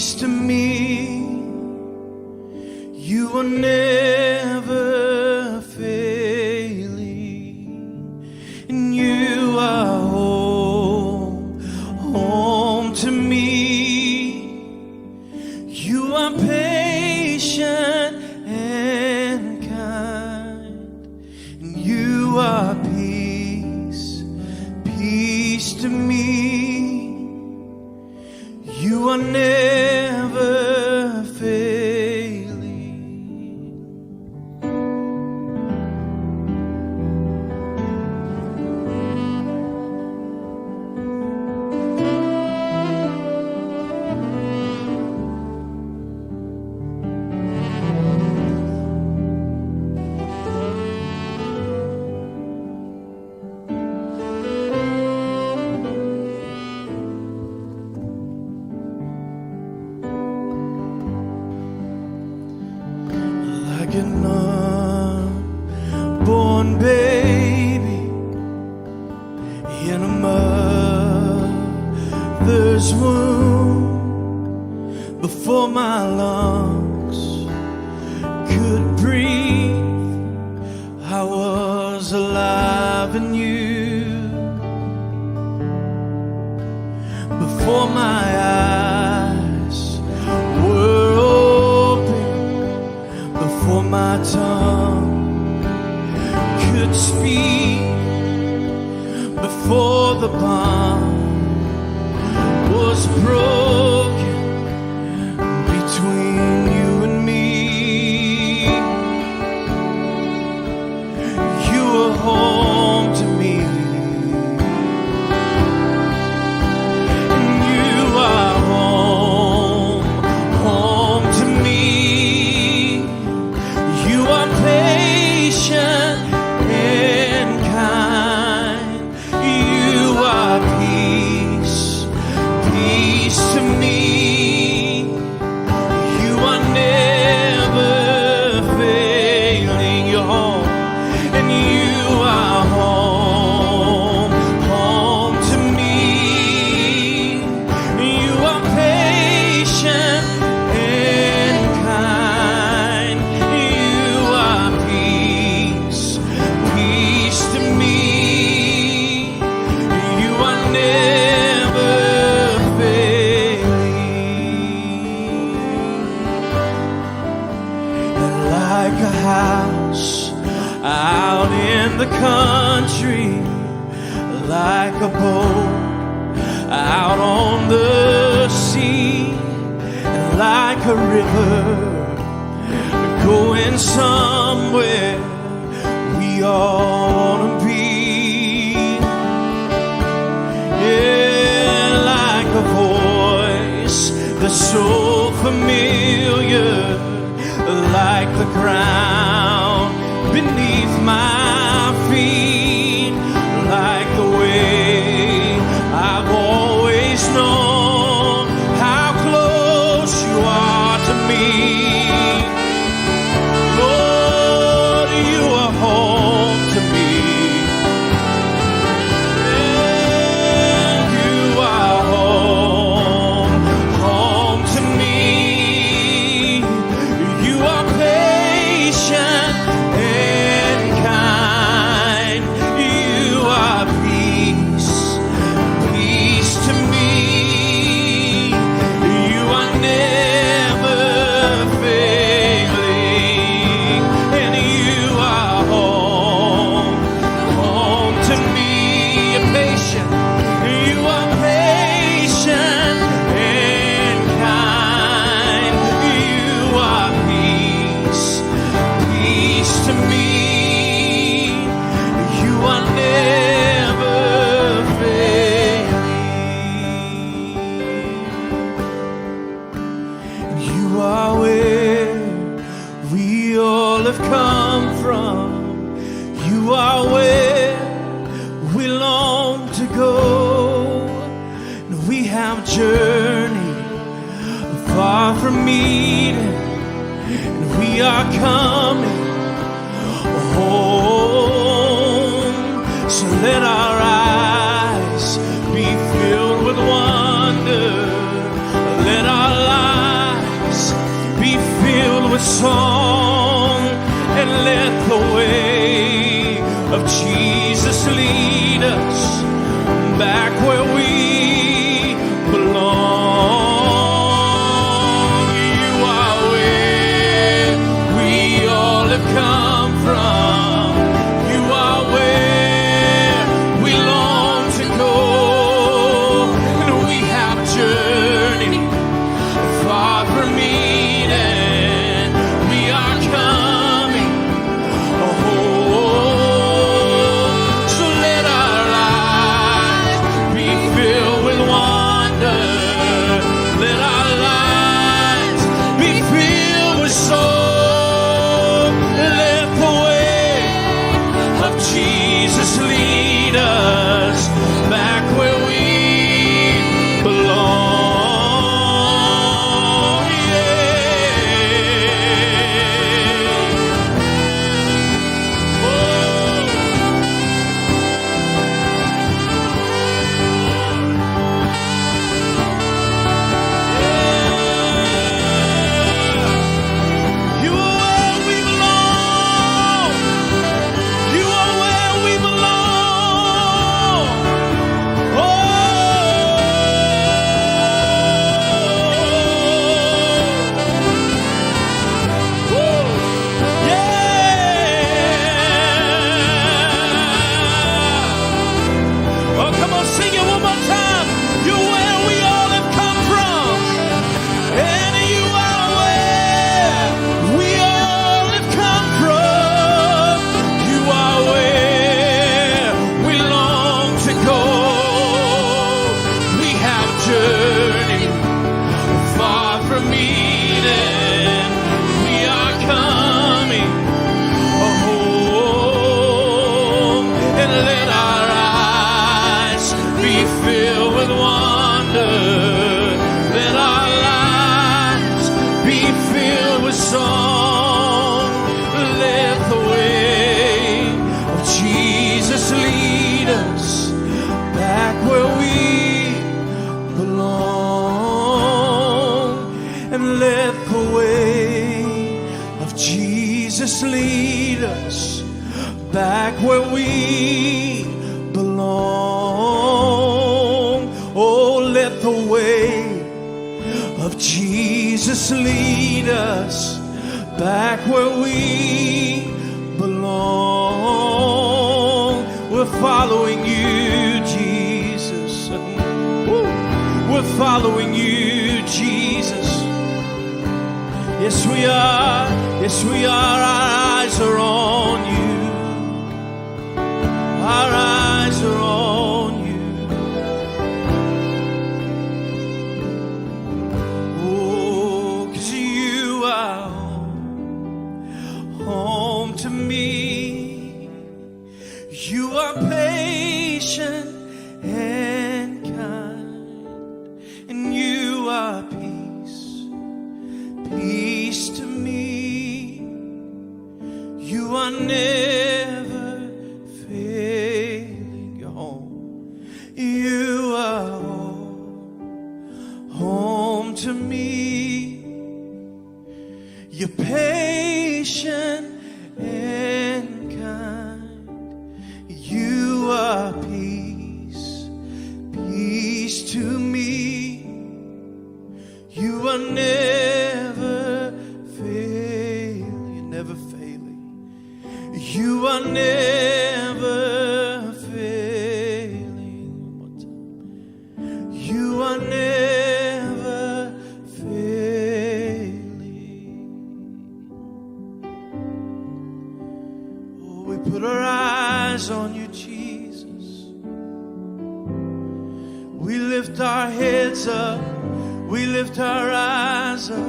peace to me. You are never failing, and you are home to me. You are patient and kind, and you are peace to me. You are never failing. Like an unborn baby in a mother's womb, before my lungs could breathe, I was alive in you. Before my eyes were open, before my tongue could speak, before the bond was broken between you and me, you were home to me. And you are home to me. You are patient and kind. You are peace to me. You are never failing. You're home, and you are home to me. You are patient and kind. You are peace to me. You are never failing. And like a house out in the country, like a boat out on the sea, and like a river going somewhere we all wanna be. Yeah, like a voice that's so familiar, like the ground beneath my feet, like the way I've always known how close you are to me. Lord, you are home to me. And you are home to me. You are patient and kind. You are peace to me. You are never failing, and you are home to me. You're patient. You are patient and kind. You are peace to me. You are never failing. You are where we all have come from. You are where we long to go. And we have journeyed far from Eden, and we are coming home. So let our eyes be filled with wonder. Let our lives let the way of Jesus lead us back where we belong. Oh, let the way of Jesus lead us back where we belong. We're following you, Jesus. We're following you, Jesus. Yes, we are. Yes, we are. Our eyes are on you. Our eyes are on you. Oh, 'cause you are home to me. You are patient and kind, and you are peace, peace to me. You are never failing. You're home. You are home to me. You're patient and kind. You are peace, peace to me. You are never failing. You're never failing. You are never failing. One more time. You are never failing. Oh, we put our eyes on you, Jesus. We lift our heads up. We lift our eyes up.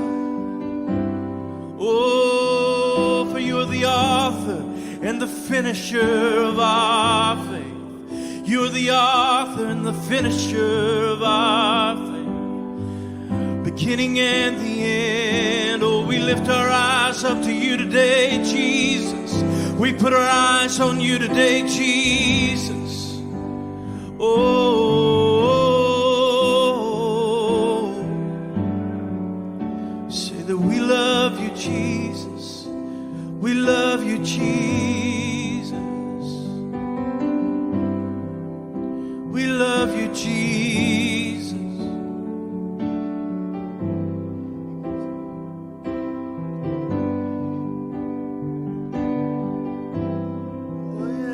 Oh, for you are the author and the finisher of our faith. You are the author and the finisher of our faith. Beginning and the end. Oh, we lift our eyes up to you today, Jesus. We put our eyes on you today, Jesus. Oh, say that we love you, Jesus. We love you, Jesus. We love you, Jesus. Oh, yeah.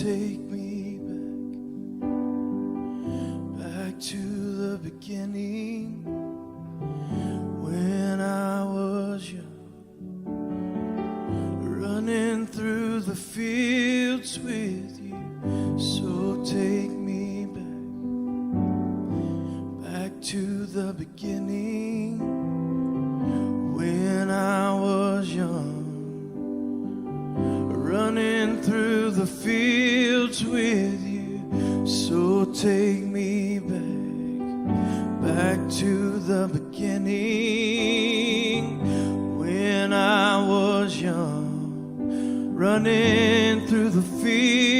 take me back to the beginning, when I was young, running through the fields with you. So take me back to the beginning, when I was young, running through the fields with you. So take me back to the beginning, when I was young, running through the fields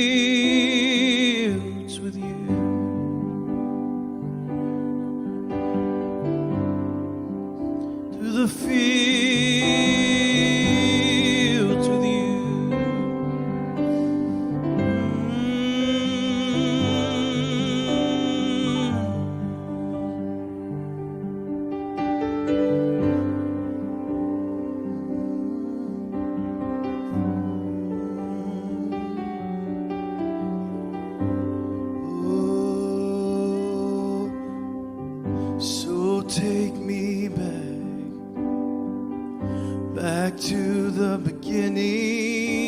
with you. Through the fields with you. So take me back to the beginning,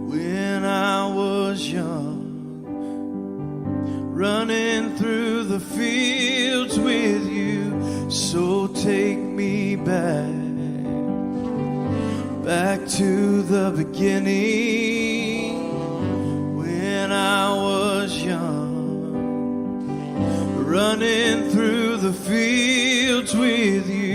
when I was young, running through the fields with you. So take me back to the beginning, when I was young, running through the fields with you.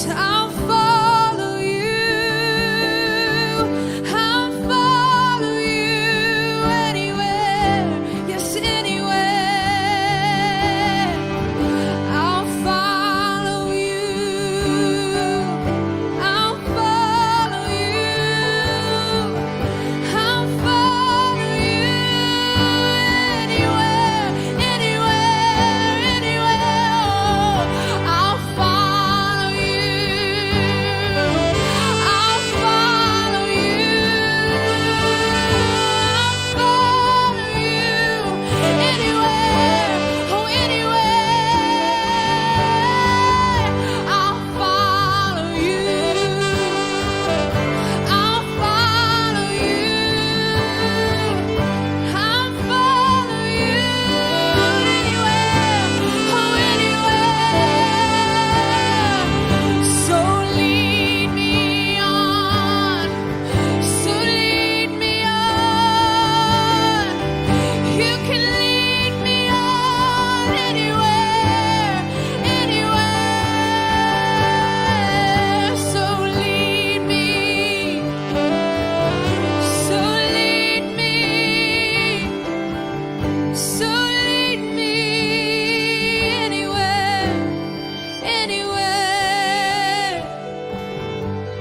I'll follow you.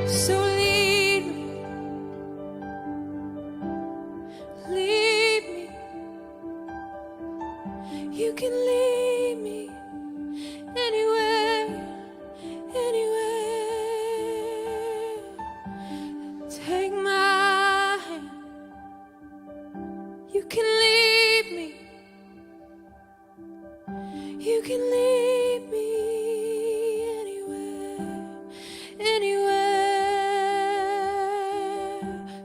So lead me, lead me. You can lead me anywhere, anywhere. Take my hand. You can lead me. You can lead me anywhere, anywhere.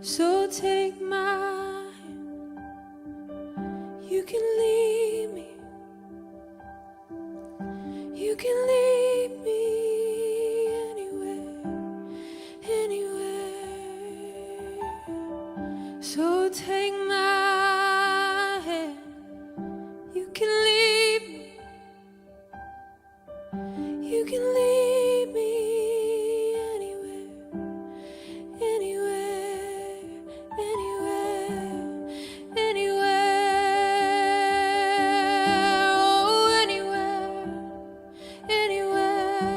So take my hand. You can lead me. You can lead me anywhere, anywhere. So take my hand. You can lead me. You can lead me anywhere, anywhere, anywhere, anywhere, oh, anywhere, anywhere.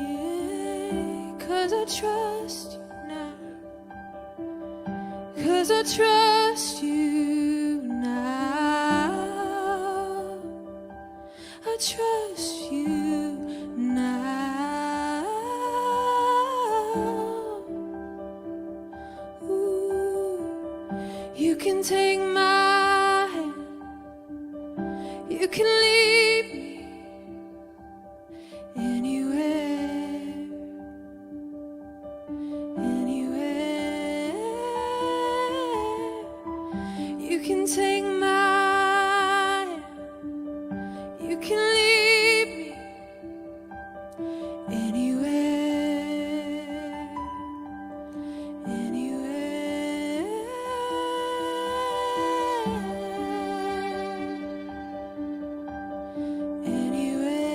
Yeah, 'cause I trust you now. 'Cause I trust you now. I trust you now. Ooh, you can take my hand. You can lead me anywhere, anywhere. You can take my hand. You can lead me anywhere, anywhere, anywhere.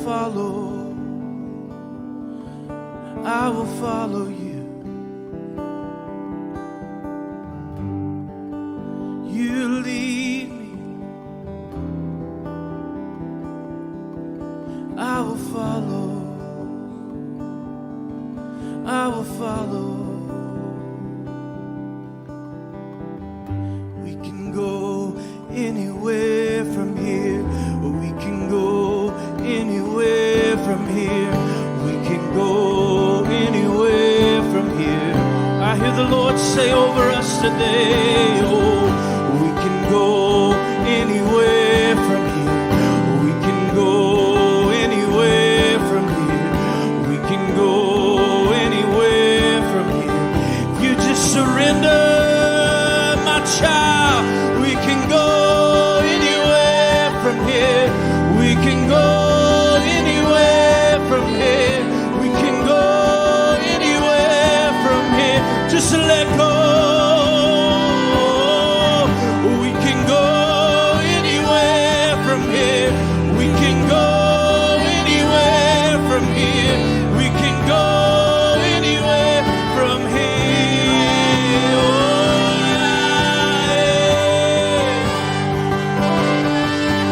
follow. I will follow you. You lead me. I will follow. I will follow. We can go anywhere from here. We can go anywhere from here. We can go anywhere from here. I hear the Lord say over us today, oh, we can go anywhere from here. We can go anywhere from here. We can go anywhere from here. If you just surrender, my child, we can go anywhere from here. We can go anywhere from here. We can go anywhere from here. Just let go. We can go anywhere from here. We can go anywhere from here. We can go anywhere from here. Oh,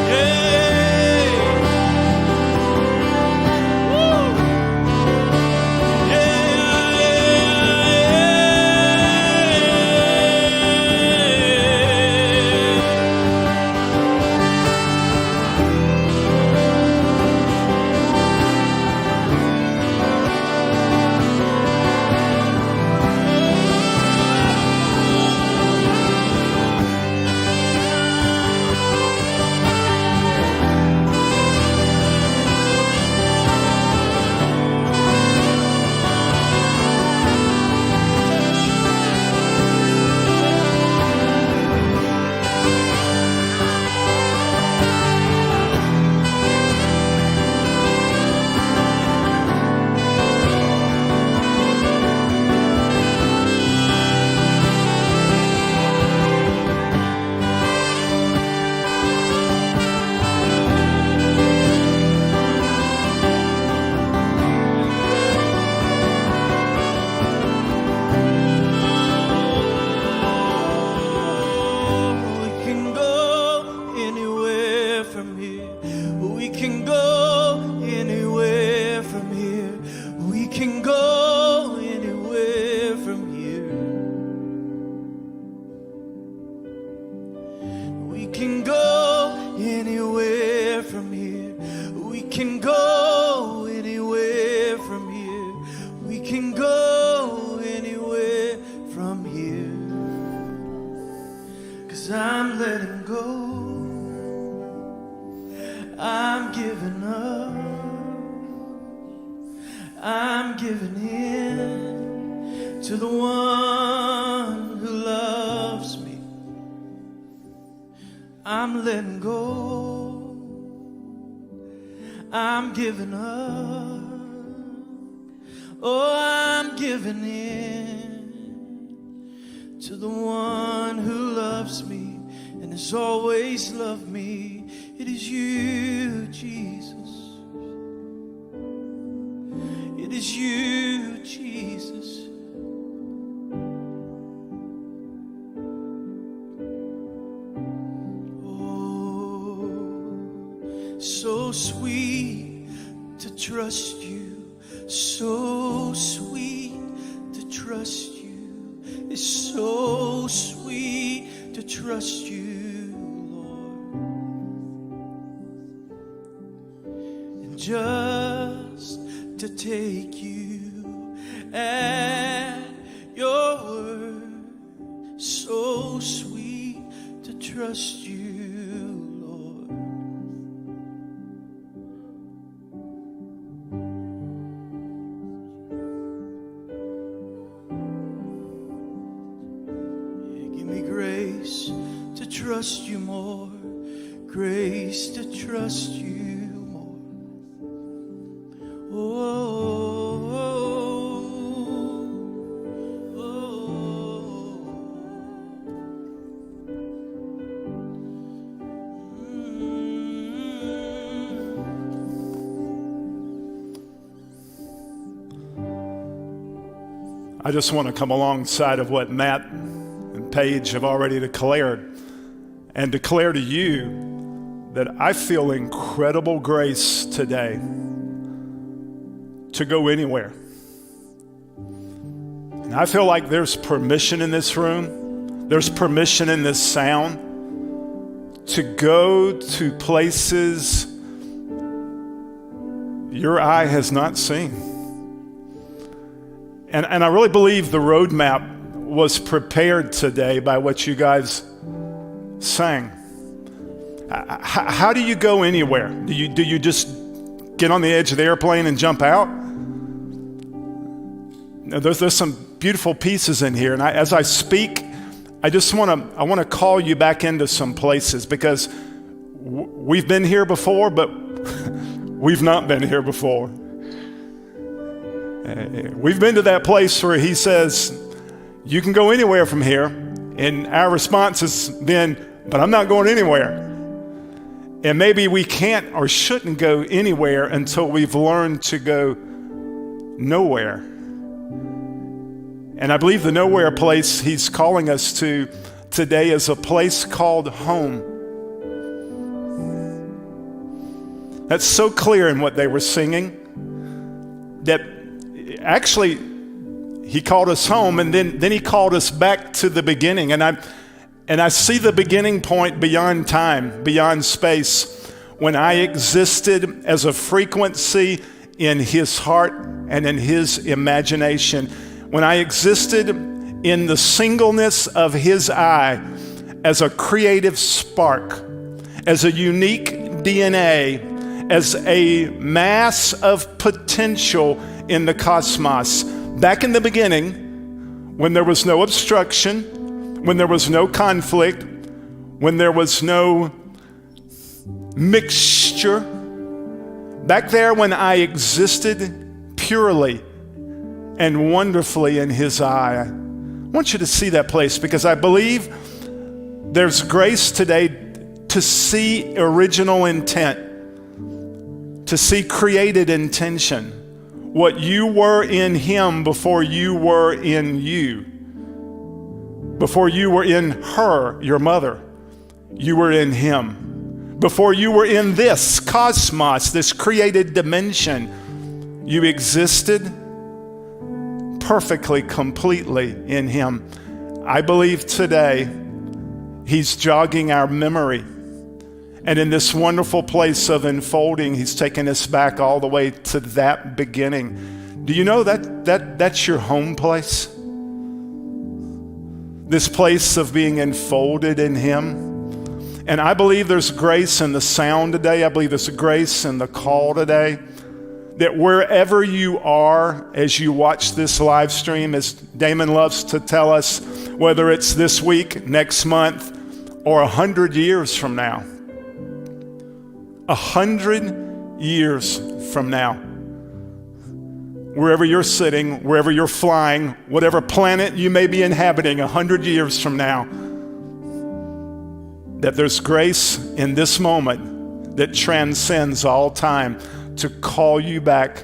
yeah. Woo. We can go anywhere from here. We can go anywhere from here. We can go anywhere from here. We can go anywhere from here. We can go anywhere from here. We can go anywhere from here. 'Cause I'm letting go. I'm giving up. I'm giving in to the one who loves me. I'm letting go. I'm giving up. Oh, I'm giving in to the one who loves me and has always loved me. It is you, Jesus. It is you, Jesus. Oh, so sweet to trust you. So sweet to trust you. It's so sweet to trust you, Lord. And just to take you at your word. So sweet to trust you, Lord. Yeah, give me grace to trust you more. Grace to trust you more. Oh, oh, oh. I just want to come alongside of what Matt and Paige have already declared and declare to you that I feel incredible grace today to go anywhere. And I feel like there's permission in this room, there's permission in this sound to go to places your eye has not seen. And I really believe the roadmap was prepared today by what you guys sang. How do you go anywhere? Do you just get on the edge of the airplane and jump out? No, there's some beautiful pieces in here, and as I speak, I want to call you back into some places, because we've been here before, but we've not been here before. We've been to that place where he says, you can go anywhere from here. And our response has been, but I'm not going anywhere. And maybe we can't or shouldn't go anywhere until we've learned to go nowhere. And I believe the nowhere place he's calling us to today is a place called home. That's so clear in what they were singing, that actually he called us home, and then he called us back to the beginning. And I see the beginning point beyond time, beyond space, when I existed as a frequency in his heart and in his imagination, when I existed in the singleness of his eye as a creative spark, as a unique DNA, as a mass of potential in the cosmos. Back in the beginning, when there was no obstruction, when there was no conflict, when there was no mixture, back there when I existed purely and wonderfully in his eye. I want you to see that place, because I believe there's grace today to see original intent, to see created intention. What you were in him before you were in you. Before you were in her, your mother, you were in him. Before you were in this cosmos, this created dimension, you existed perfectly, completely in him. I believe today he's jogging our memory. And in this wonderful place of unfolding, he's taken us back all the way to that beginning. Do you know that's your home place? This place of being enfolded in him. And I believe there's grace in the sound today. I believe there's grace in the call today. That wherever you are as you watch this live stream, as Damon loves to tell us, whether it's this week, next month, or 100 years from now, 100 years from now, wherever you're sitting, wherever you're flying, whatever planet you may be inhabiting 100 years from now, that there's grace in this moment that transcends all time to call you back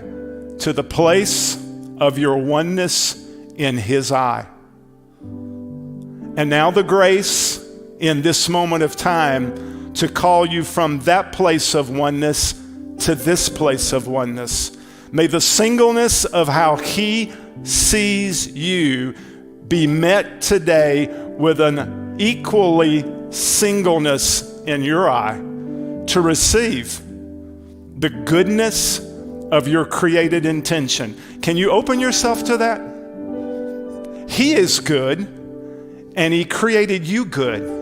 to the place of your oneness in his eye. And now the grace in this moment of time to call you from that place of oneness to this place of oneness. May the singleness of how he sees you be met today with an equally singleness in your eye to receive the goodness of your created intention. Can you open yourself to that? He is good, and he created you good.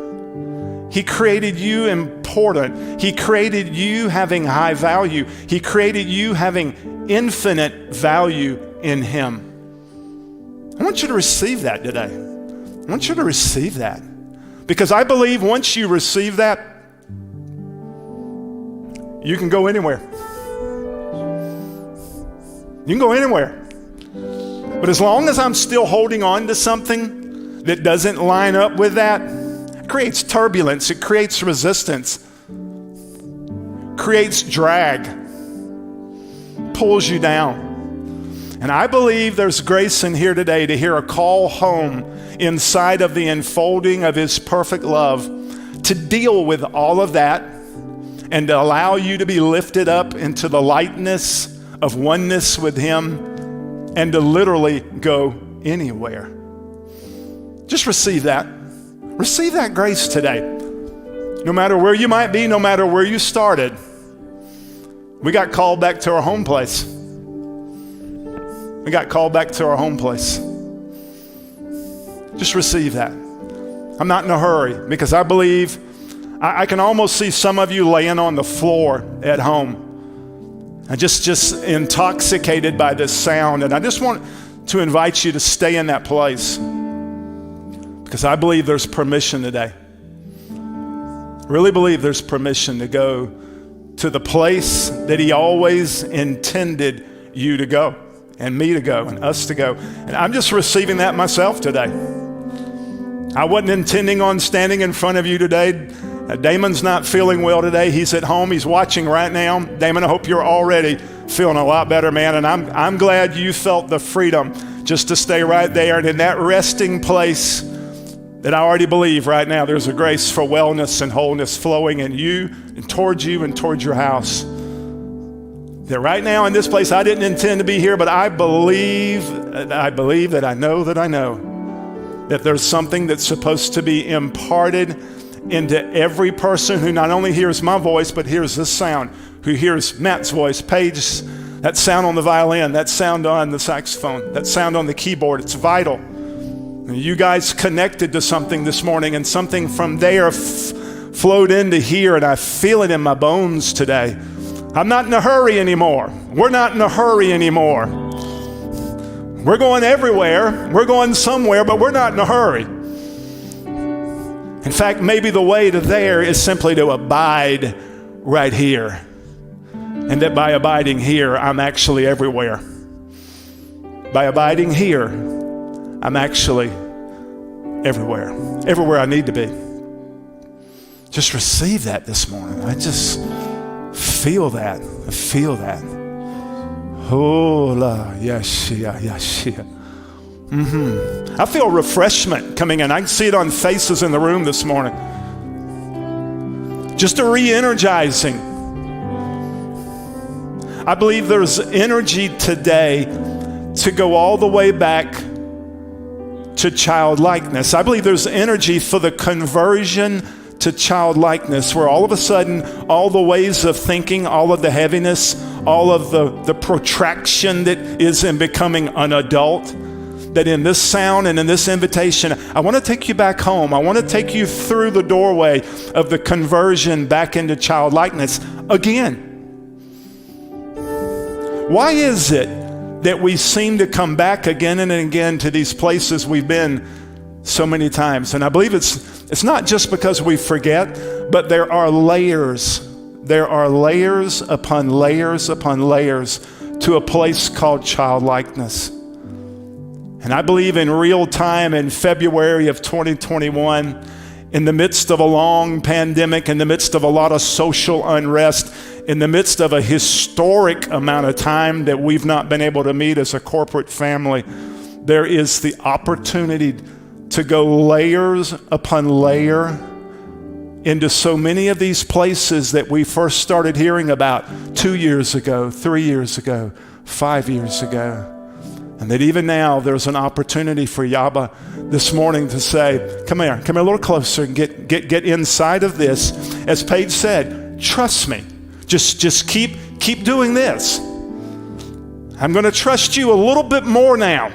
He created you important. He created you having high value. He created you having infinite value in him. I want you to receive that today. I want you to receive that. Because I believe once you receive that, you can go anywhere. You can go anywhere. But as long as I'm still holding on to something that doesn't line up with that, it creates turbulence, it creates resistance, creates drag, pulls you down. And I believe there's grace in here today to hear a call home inside of the enfolding of His perfect love to deal with all of that and to allow you to be lifted up into the lightness of oneness with Him and to literally go anywhere. Just receive that. Receive that grace today. No matter where you might be, no matter where you started, we got called back to our home place. We got called back to our home place. Just receive that. I'm not in a hurry because I believe I can almost see some of you laying on the floor at home. I'm just intoxicated by this sound. And I just want to invite you to stay in that place because I believe there's permission today. Really believe there's permission to go to the place that He always intended you to go and me to go and us to go. And I'm just receiving that myself today. I wasn't intending on standing in front of you today. Damon's not feeling well today. He's at home. He's watching right now. Damon, I hope you're already feeling a lot better, man. And I'm glad you felt the freedom just to stay right there and in that resting place that I already believe right now there's a grace for wellness and wholeness flowing in you and towards your house. That right now in this place, I didn't intend to be here, but I believe that I know that there's something that's supposed to be imparted into every person who not only hears my voice, but hears this sound, who hears Matt's voice, Paige, that sound on the violin, that sound on the saxophone, that sound on the keyboard. It's vital. You guys connected to something this morning, and something from there flowed into here, and I feel it in my bones today. I'm not in a hurry anymore. We're not in a hurry anymore. We're going everywhere. We're going somewhere, but we're not in a hurry. In fact, maybe the way to there is simply to abide right here. And that by abiding here, I'm actually everywhere. By abiding here, I'm actually everywhere. Everywhere I need to be. Just receive that this morning. I just feel that. I feel that. Oh, la, yashia, yashia. I feel refreshment coming in. I can see it on faces in the room this morning. Just a re-energizing. I believe there's energy today to go all the way back to childlikeness. I believe there's energy for the conversion to childlikeness, where all of a sudden, all the ways of thinking, all of the heaviness, all of the protraction that is in becoming an adult, that in this sound and in this invitation, I want to take you back home. I want to take you through the doorway of the conversion back into childlikeness again. Why is it that we seem to come back again and again to these places we've been so many times? And I believe it's not just because we forget, but there are layers. There are layers upon layers upon layers to a place called childlikeness. And I believe in real time in February of 2021, in the midst of a long pandemic, in the midst of a lot of social unrest, in the midst of a historic amount of time that we've not been able to meet as a corporate family, there is the opportunity to go layers upon layer into so many of these places that we first started hearing about 2 years ago, 3 years ago, 5 years ago. And that even now there's an opportunity for Yaba this morning to say, come here a little closer and get inside of this. As Paige said, trust me. Just keep doing this. I'm going to trust you a little bit more now.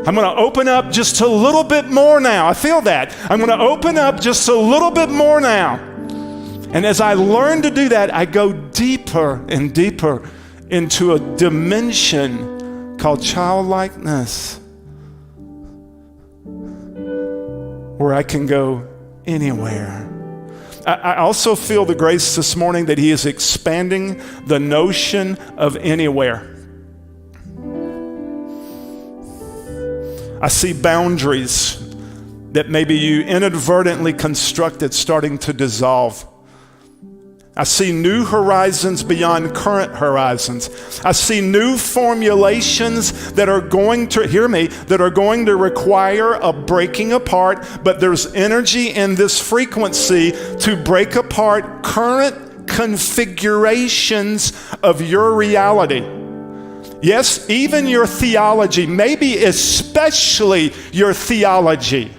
I'm going to open up just a little bit more now. I feel that. I'm going to open up just a little bit more now. And as I learn to do that, I go deeper and deeper into a dimension called childlikeness, where I can go anywhere. I also feel the grace this morning that He is expanding the notion of anywhere. I see boundaries that maybe you inadvertently constructed starting to dissolve. I see new horizons beyond current horizons. I see new formulations that are going to, hear me, that are going to require a breaking apart, but there's energy in this frequency to break apart current configurations of your reality. Yes, even your theology, maybe especially your theology.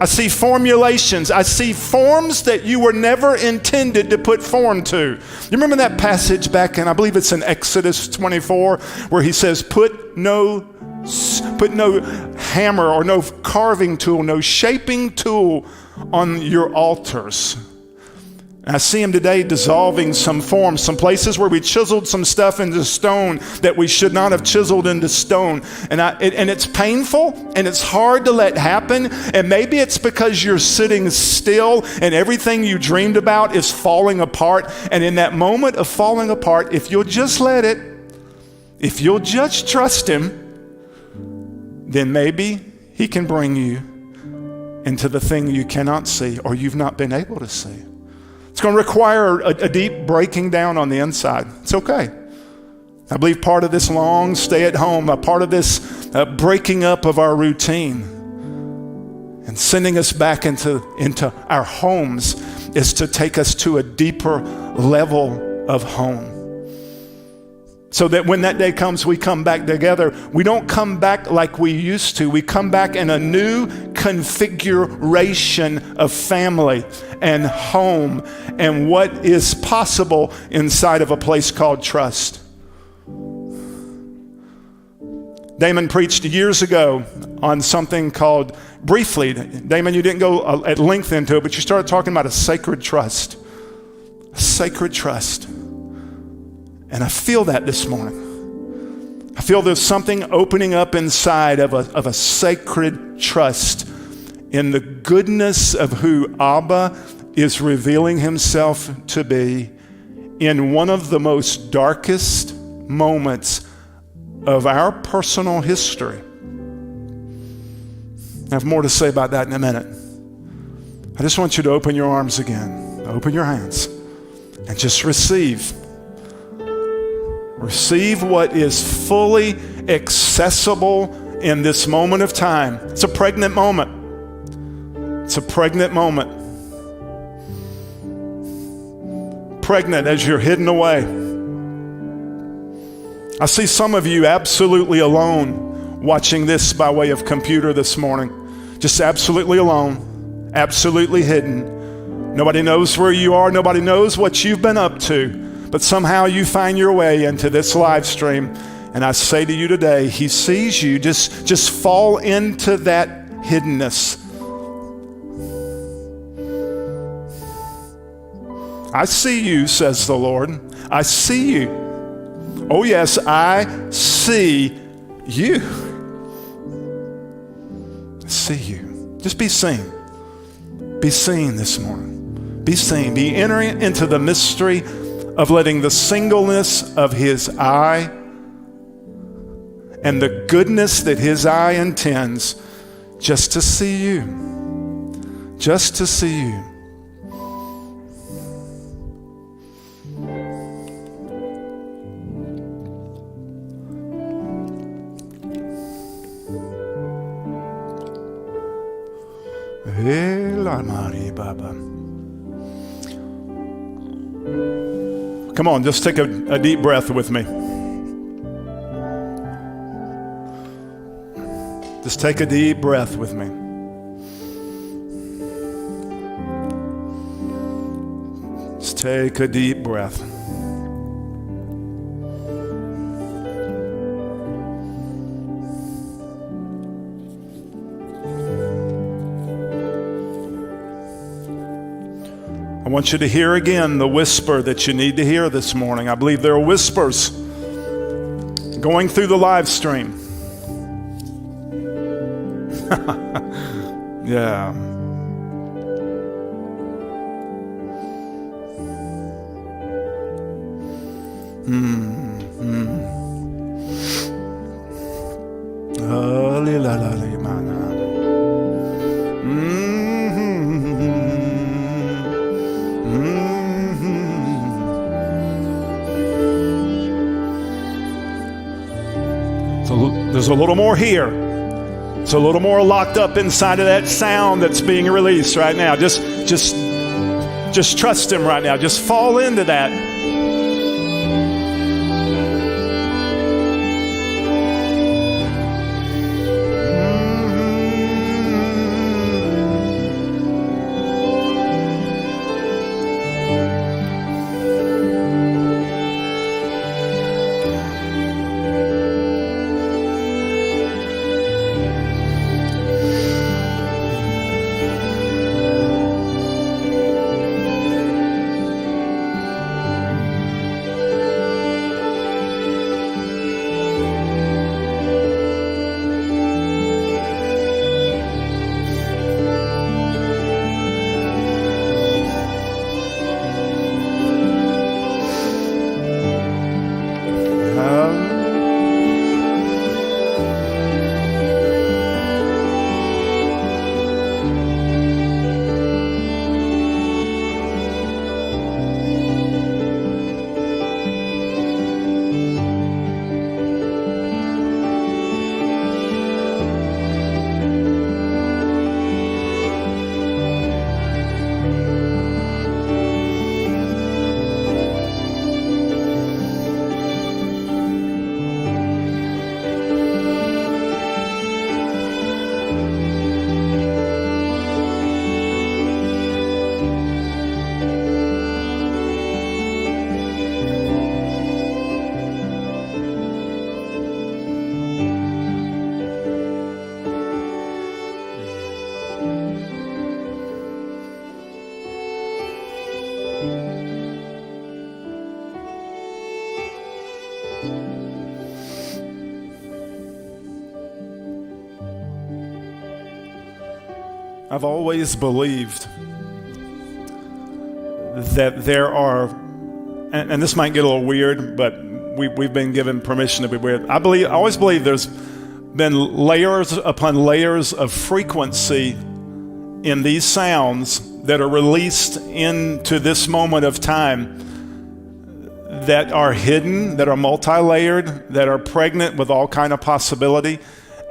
I see formulations. I see forms that you were never intended to put form to. You remember that passage back in, I believe it's in Exodus 24, where he says, put no hammer or no carving tool, no shaping tool on your altars. And I see him today dissolving some forms, some places where we chiseled some stuff into stone that we should not have chiseled into stone. And it's painful and it's hard to let happen. And maybe it's because you're sitting still and everything you dreamed about is falling apart. And in that moment of falling apart, if you'll just let it, if you'll just trust him, then maybe he can bring you into the thing you cannot see or you've not been able to see. It's going to require a deep breaking down on the inside. It's okay. I believe part of this long stay at home, a part of this breaking up of our routine and sending us back into our homes is to take us to a deeper level of home. So that when that day comes, we come back together. We don't come back like we used to. We come back in a new configuration of family and home and what is possible inside of a place called trust. Damon preached years ago on something called, briefly, Damon, you didn't go at length into it, but you started talking about a sacred trust. A sacred trust. And I feel that this morning. I feel there's something opening up inside of a sacred trust in the goodness of who Abba is revealing himself to be in one of the most darkest moments of our personal history. I have more to say about that in a minute. I just want you to open your arms again, open your hands, and just receive. Receive what is fully accessible in this moment of time. It's a pregnant moment. It's a pregnant moment. Pregnant as you're hidden away. I see some of you absolutely alone watching this by way of computer this morning. Just absolutely alone, absolutely hidden. Nobody knows where you are. Nobody knows what you've been up to. But somehow you find your way into this live stream. And I say to you today, he sees you. Just fall into that hiddenness. I see you, says the Lord. I see you. Oh yes, I see you. I see you. Just be seen. Be seen this morning. Be seen. Be entering into the mystery of letting the singleness of his eye and the goodness that his eye intends just to see you. Just to see you. Come on, just take a deep breath with me. Just take a deep breath with me. Just take a deep breath. I want you to hear again the whisper that you need to hear this morning. I believe there are whispers going through the live stream. Yeah. So there's a little more here. It's a little more locked up inside of that sound that's being released right now. Just trust him right now. Just fall into that. I've always believed that there are, and this might get a little weird, but we've been given permission to be weird. I always believe there's been layers upon layers of frequency in these sounds that are released into this moment of time that are hidden, that are multi-layered, that are pregnant with all kind of possibility.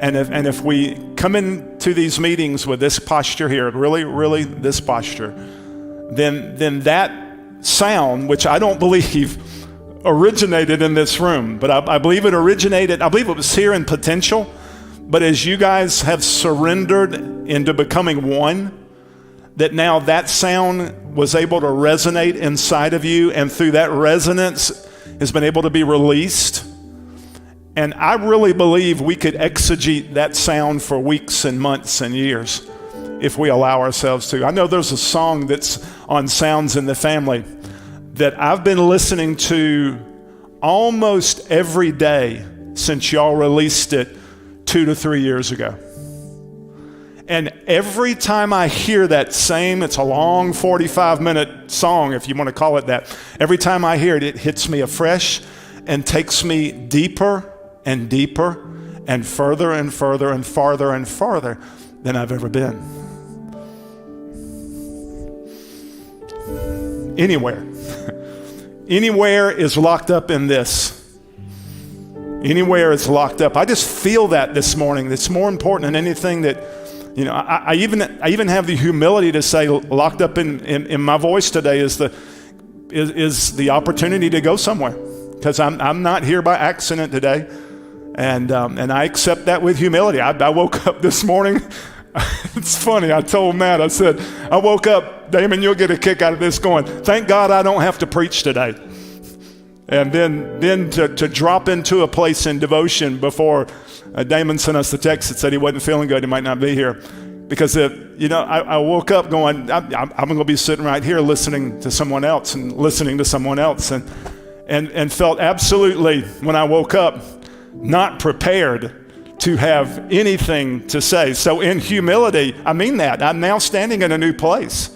And if we come into these meetings with this posture here, really this posture, then that sound, which I don't believe originated in this room, but I believe it originated, I believe it was here in potential, but as you guys have surrendered into becoming one, that now that sound was able to resonate inside of you, and through that resonance has been able to be released. And I really believe we could exegete that sound for weeks and months and years if we allow ourselves to. I know there's a song that's on Sounds in the Family that I've been listening to almost every day since y'all released it 2 to 3 years ago. And every time I hear that same, it's a long 45-minute song, if you want to call it that. Every time I hear it, it hits me afresh and takes me deeper and deeper and further and further and farther and farther than I've ever been. Anywhere. Anywhere is locked up in this. Anywhere is locked up. I just feel that this morning. It's more important than anything that, you know, I even have the humility to say locked up in my voice today is the opportunity to go somewhere. Because I'm not here by accident today. And I accept that with humility. I woke up this morning. It's funny. I told Matt, I said, I woke up, Damon, you'll get a kick out of this going, thank God I don't have to preach today. And then to drop into a place in devotion before Damon sent us the text that said he wasn't feeling good, he might not be here. Because, I woke up going, I'm going to be sitting right here listening to someone else and felt absolutely, when I woke up, not prepared to have anything to say. So in humility, I mean that. I'm now standing in a new place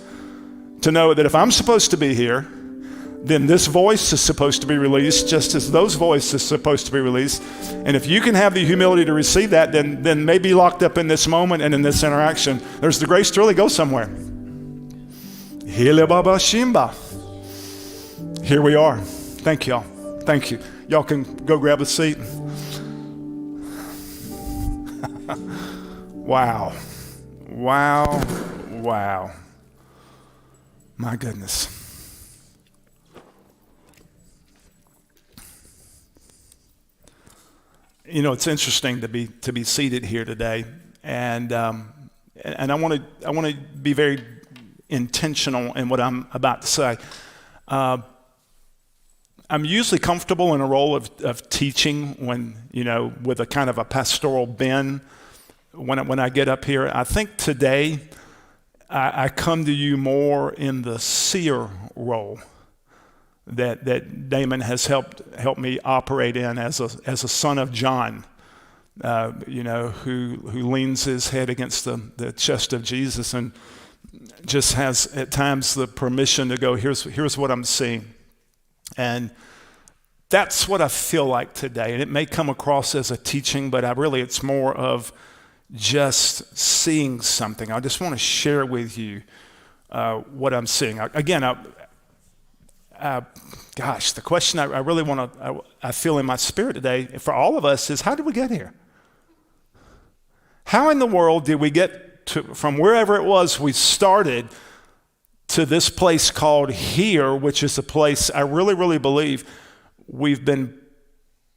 to know that if I'm supposed to be here, then this voice is supposed to be released just as those voices are supposed to be released. And if you can have the humility to receive that, then maybe locked up in this moment and in this interaction, there's the grace to really go somewhere. Here we are. Thank y'all. Thank you. Y'all can go grab a seat. Wow. Wow. Wow. My goodness. You know, it's interesting to be seated here today, and I want to be very intentional in what I'm about to say. I'm usually comfortable in a role of teaching when, you know, with a kind of a pastoral bend when I get up here. I think today I come to you more in the seer role that Damon has helped me operate in as a son of John, you know, who leans his head against the chest of Jesus and just has at times the permission to go, here's what I'm seeing. And that's what I feel like today. And it may come across as a teaching, but it's more of just seeing something. I just want to share with you what I'm seeing. Gosh, the question I really want to, I feel in my spirit today for all of us is, how did we get here? How in the world did we get from wherever it was we started to this place called here, which is a place I really, really believe we've been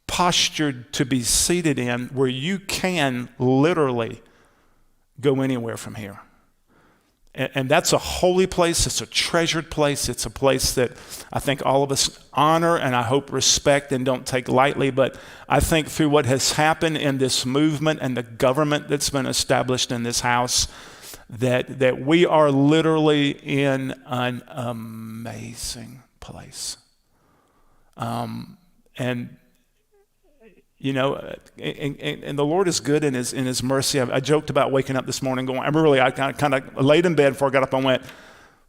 postured to be seated in, where you can literally go anywhere from here. And that's a holy place. It's a treasured place. It's a place that I think all of us honor and I hope respect and don't take lightly. But I think through what has happened in this movement and the government that's been established in this house, that we are literally in an amazing place. And you know, and the Lord is good in His mercy. I joked about waking up this morning going, I kind of laid in bed before I got up and went,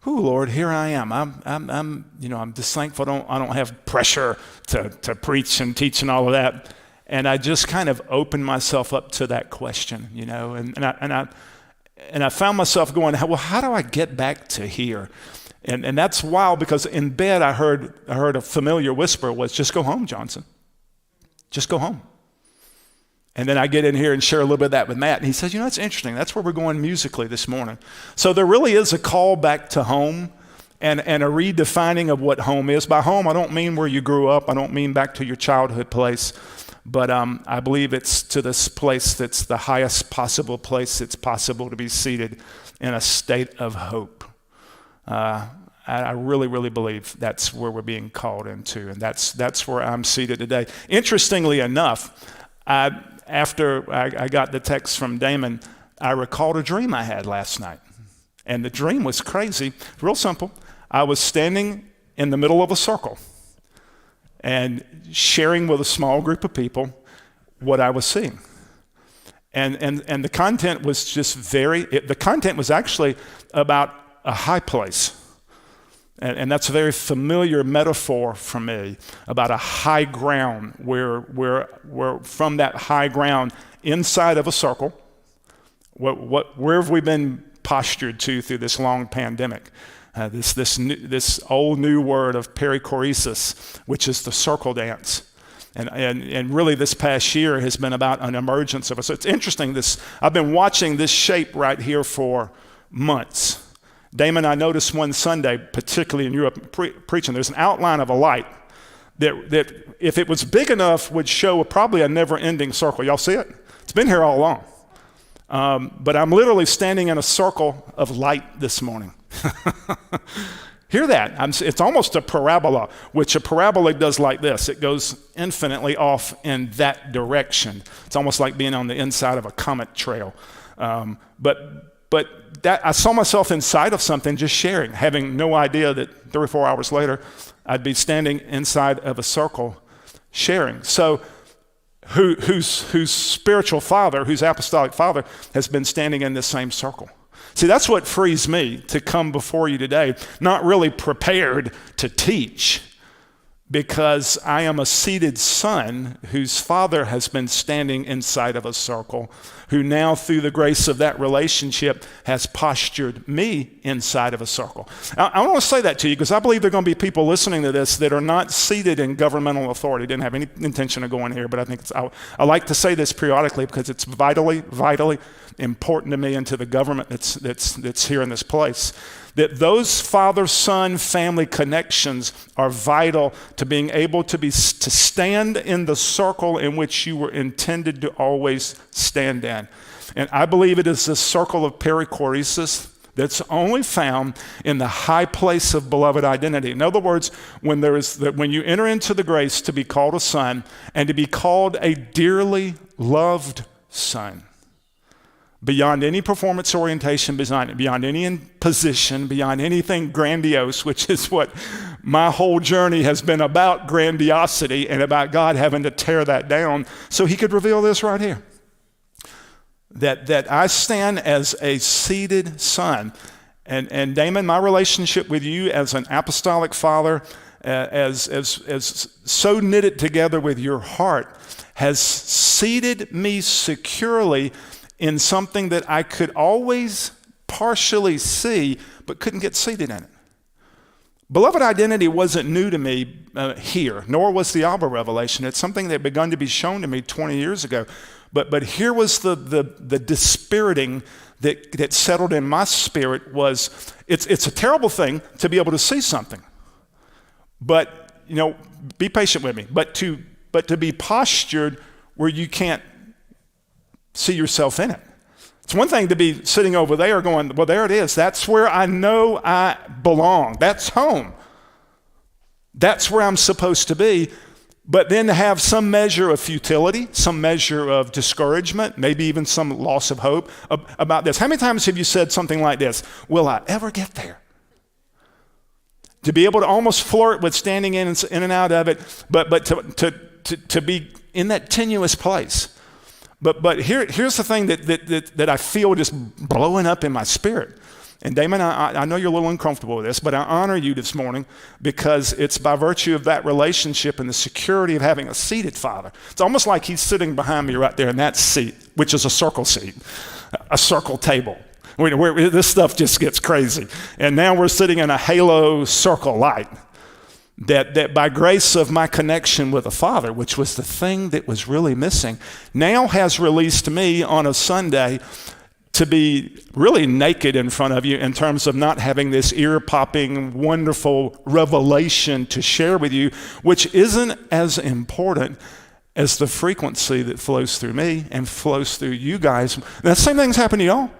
"Ooh, Lord, here I am. I'm just thankful I don't have pressure to preach and teach and all of that." And I just kind of opened myself up to that question, you know, and I found myself going, well, how do I get back to here? And that's wild, because in bed I heard a familiar whisper was, "Just go home, Johnson. Just go home." And then I get in here and share a little bit of that with Matt. And he says, that's interesting. That's where we're going musically this morning. So there really is a call back to home and a redefining of what home is. By home, I don't mean where you grew up. I don't mean back to your childhood place. But I believe it's to this place that's the highest possible place it's possible to be seated in a state of hope. I really, really believe that's where we're being called into, and that's where I'm seated today. Interestingly enough, after I got the text from Damon, I recalled a dream I had last night, and the dream was crazy, real simple. I was standing in the middle of a circle and sharing with a small group of people what I was seeing, and the content was just the content was actually about a high place. And that's a very familiar metaphor for me, about a high ground where from that high ground inside of a circle, where have we been postured to through this long pandemic? This old new word of perichoresis, which is the circle dance. And really this past year has been about an emergence of us. So it's interesting, I've been watching this shape right here for months. Damon, I noticed one Sunday, particularly in Europe, preaching, there's an outline of a light that if it was big enough would show probably a never-ending circle. Y'all see it? It's been here all along. But I'm literally standing in a circle of light this morning. Hear that? It's almost a parabola, which a parabola does like this. It goes infinitely off in that direction. It's almost like being on the inside of a comet trail. But that I saw myself inside of something, just sharing, having no idea that 3 or 4 hours later, I'd be standing inside of a circle sharing. So whose spiritual father, whose apostolic father, has been standing in this same circle. See, that's what frees me to come before you today, not really prepared to teach, because I am a seated son whose father has been standing inside of a circle, who now through the grace of that relationship has postured me inside of a circle. I want to say that to you because I believe there are going to be people listening to this that are not seated in governmental authority. Didn't have any intention of going here, but I think I like to say this periodically because it's vitally important to me and to the government that's here in this place. That those father-son family connections are vital to being able to stand in the circle in which you were intended to always stand in. And I believe it is the circle of perichoresis that's only found in the high place of beloved identity. In other words, when you enter into the grace to be called a son and to be called a dearly loved son, beyond any performance orientation, beyond any position, beyond anything grandiose, which is what my whole journey has been about, grandiosity, and about God having to tear that down so he could reveal this right here. That I stand as a seated son. And Damon, my relationship with you as an apostolic father, as so knitted together with your heart, has seated me securely in something that I could always partially see, but couldn't get seated in it. Beloved identity wasn't new to me here, nor was the Abba revelation. It's something that had begun to be shown to me 20 years ago. But here was the dispiriting that settled in my spirit was, it's a terrible thing to be able to see something. But, be patient with me. But to be postured where you can't see yourself in it. It's one thing to be sitting over there going, well, there it is. That's where I know I belong. That's home. That's where I'm supposed to be. But then to have some measure of futility, some measure of discouragement, maybe even some loss of hope about this. How many times have you said something like this? Will I ever get there? To be able to almost flirt with standing in and out of it, but to be in that tenuous place. But here's the thing that I feel just blowing up in my spirit. And Damon, I know you're a little uncomfortable with this, but I honor you this morning because it's by virtue of that relationship and the security of having a seated father. It's almost like he's sitting behind me right there in that seat, which is a circle seat, a circle table. Where this stuff just gets crazy. And now we're sitting in a halo circle light. That by grace of my connection with the Father, which was the thing that was really missing, now has released me on a Sunday to be really naked in front of you in terms of not having this ear-popping, wonderful revelation to share with you, which isn't as important as the frequency that flows through me and flows through you guys. Now, the same thing's happened to y'all.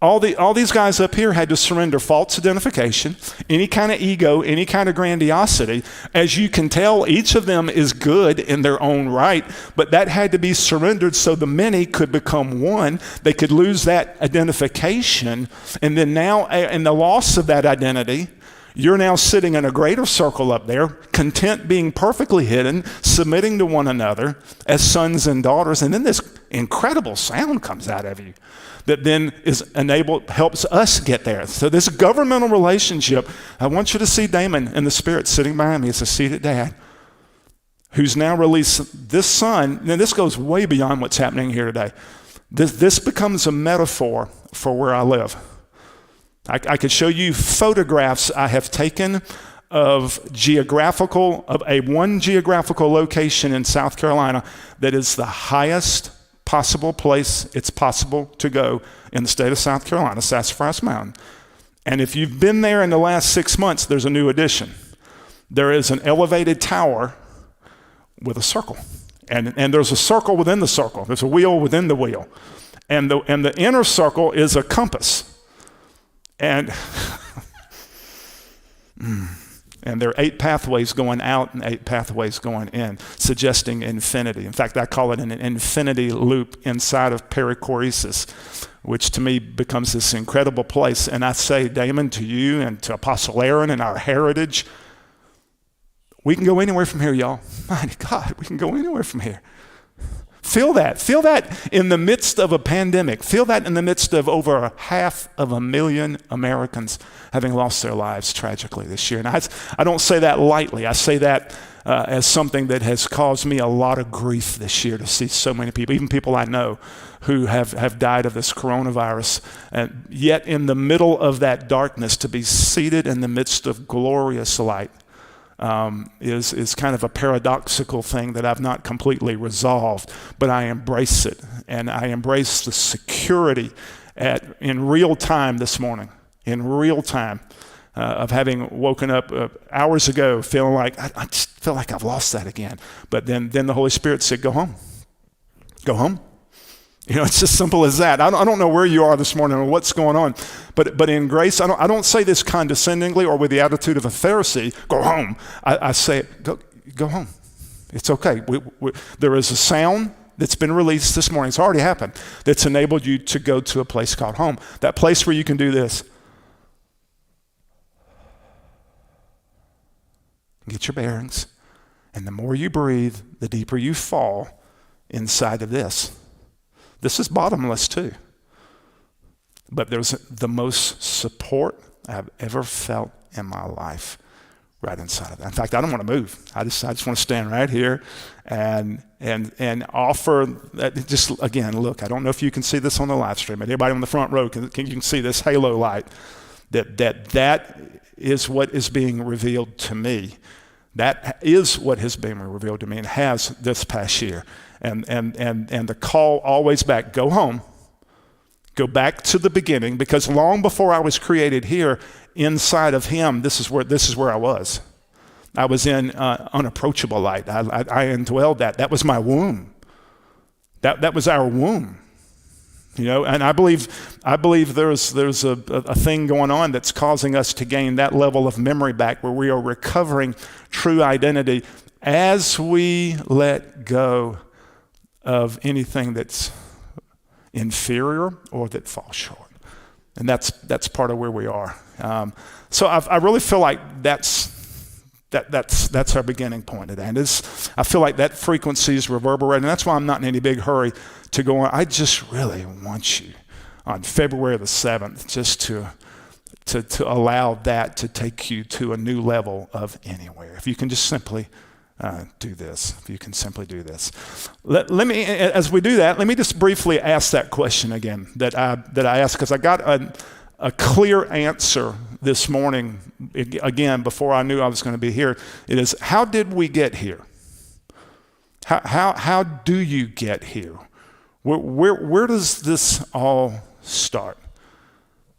All these guys up here had to surrender false identification, any kind of ego, any kind of grandiosity. As you can tell, each of them is good in their own right, but that had to be surrendered so the many could become one. They could lose that identification, and then now, in the loss of that identity, you're now sitting in a greater circle up there, content being perfectly hidden, submitting to one another as sons and daughters, and then this incredible sound comes out of you that then helps us get there. So this governmental relationship, I want you to see Damon in the spirit sitting behind me as a seated dad who's now released this son. Now this goes way beyond what's happening here today. This becomes a metaphor for where I live. I could show you photographs I have taken of one geographical location in South Carolina that is the highest possible place it's possible to go in the state of South Carolina, Sassafras Mountain. And if you've been there in the last 6 months, there's a new addition. There is an elevated tower with a circle. And there's a circle within the circle. There's a wheel within the wheel. And the inner circle is a compass. And there are 8 pathways going out and 8 pathways going in, suggesting infinity. In fact, I call it an infinity loop inside of perichoresis, which to me becomes this incredible place. And I say, Damon, to you and to Apostle Aaron and our heritage, we can go anywhere from here, y'all. My God, we can go anywhere from here. Feel that. Feel that in the midst of a pandemic. Feel that in the midst of over 500,000 Americans having lost their lives tragically this year. And I don't say that lightly. I say that as something that has caused me a lot of grief this year to see so many people, even people I know, who have died of this coronavirus. And yet in the middle of that darkness, to be seated in the midst of glorious light is kind of a paradoxical thing that I've not completely resolved, but I embrace it. And I embrace the security in real time this morning, in real time, of having woken up hours ago feeling like, I just feel like I've lost that again. But then the Holy Spirit said, go home. Go home. You know, it's as simple as that. I don't know where you are this morning or what's going on, but in grace, I don't say this condescendingly or with the attitude of a Pharisee, go home. I say, go home. It's okay. There is a sound that's been released this morning. It's already happened. That's enabled you to go to a place called home. That place where you can do this. Get your bearings. And the more you breathe, the deeper you fall inside of this. This is bottomless too. But there's the most support I've ever felt in my life right inside of that. In fact, I don't want to move. I just want to stand right here and offer that. Just again, look, I don't know if you can see this on the live stream, but everybody on the front row you can see this halo light. That is what is being revealed to me. That is what has been revealed to me and has this past year. And the call always back, go home, go back to the beginning, because long before I was created here, inside of him, this is where I was. I was in unapproachable light. I indwelled that. That was my womb. That was our womb. You know, and I believe there's a thing going on that's causing us to gain that level of memory back, where we are recovering true identity as we let go of anything that's inferior or that falls short. And that's part of where we are. So I really feel like that's our beginning point today. And I feel like that frequency is reverberating. That's why I'm not in any big hurry to go on. I just really want you on February the 7th just to allow that to take you to a new level of anywhere. If you can just simply do this. If you can simply do this. Let me, as we do that, let me just briefly ask that question again that I asked, because I got a clear answer this morning, again, before I knew I was going to be here. It is, how did we get here? How do you get here? Where does this all start?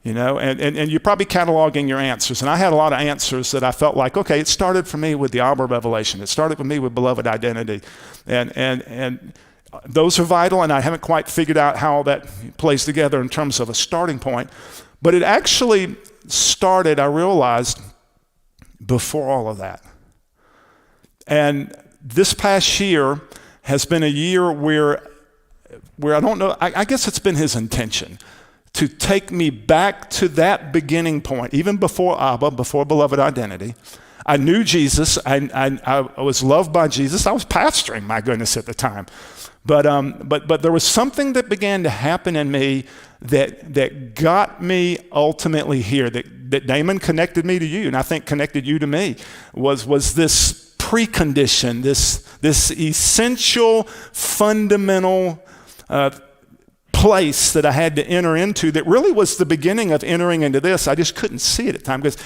You know, and you're probably cataloging your answers. And I had a lot of answers that I felt like, okay, it started for me with the Abba revelation. It started for me with beloved identity. And those are vital, and I haven't quite figured out how that plays together in terms of a starting point. But it actually started, I realized, before all of that. And this past year has been a year where I don't know, I guess it's been his intention to take me back to that beginning point, even before Abba, before beloved identity. I knew Jesus. I was loved by Jesus. I was pastoring, my goodness, at the time. But there was something that began to happen in me that got me ultimately here, that Damon connected me to you, and I think connected you to me, was this precondition, this essential, fundamental place that I had to enter into that really was the beginning of entering into this. I just couldn't see it at the time, because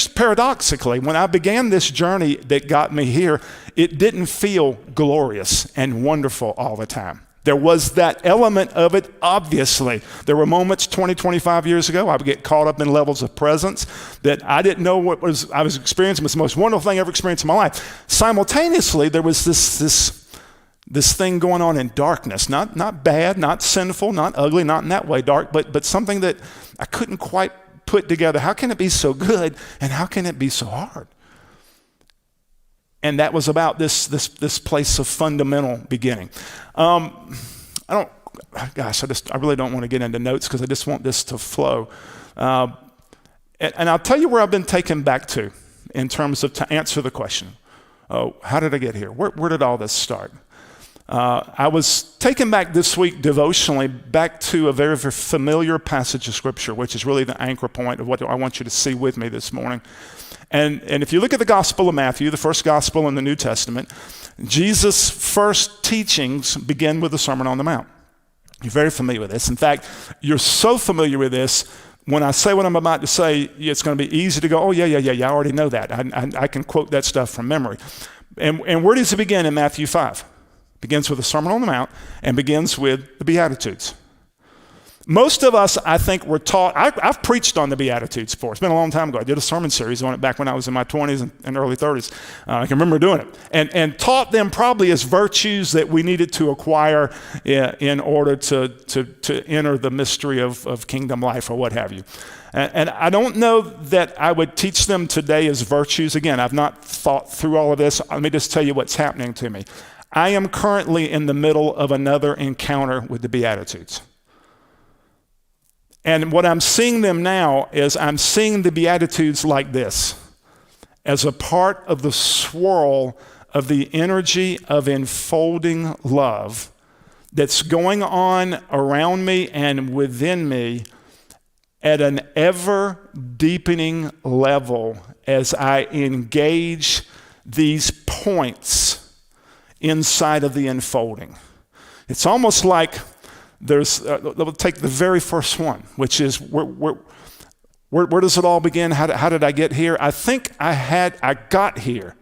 paradoxically, when I began this journey that got me here, it didn't feel glorious and wonderful all the time. There was that element of it, obviously. There were moments 20, 25 years ago, I would get caught up in levels of presence that I didn't know I was experiencing. It was the most wonderful thing I ever experienced in my life. Simultaneously, there was this thing going on in darkness, not bad, not sinful, not ugly, not in that way dark, but something that I couldn't quite put together. How can it be so good and how can it be so hard? And that was about this place of fundamental beginning. I really don't want to get into notes because I just want this to flow. And I'll tell you where I've been taken back to in terms of to answer the question. How did I get here? Where did all this start? I was taken back this week devotionally back to a very, very familiar passage of Scripture, which is really the anchor point of what I want you to see with me this morning. And if you look at the Gospel of Matthew, the first gospel in the New Testament, Jesus' first teachings begin with the Sermon on the Mount. You're very familiar with this. In fact, you're so familiar with this, when I say what I'm about to say, it's going to be easy to go, oh, yeah, I already know that. I can quote that stuff from memory. And where does it begin in Matthew 5? It begins with the Sermon on the Mount and begins with the Beatitudes. Most of us, I think, were taught, I've preached on the Beatitudes before. It's been a long time ago. I did a sermon series on it back when I was in my 20s and early 30s. I can remember doing it. And taught them probably as virtues that we needed to acquire in order to enter the mystery of kingdom life or what have you. And I don't know that I would teach them today as virtues. Again, I've not thought through all of this. Let me just tell you what's happening to me. I am currently in the middle of another encounter with the Beatitudes. And what I'm seeing them now is I'm seeing the Beatitudes like this, as a part of the swirl of the energy of enfolding love that's going on around me and within me at an ever deepening level as I engage these points inside of the enfolding. It's almost like we'll take the very first one, which is where does it all begin? How did I get here? I think I got here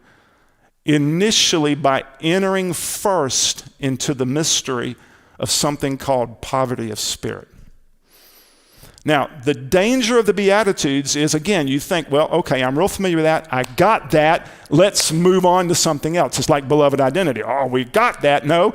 initially by entering first into the mystery of something called poverty of spirit. Now, the danger of the Beatitudes is, again, you think, well, okay, I'm real familiar with that. I got that. Let's move on to something else. It's like beloved identity. Oh, we got that. No,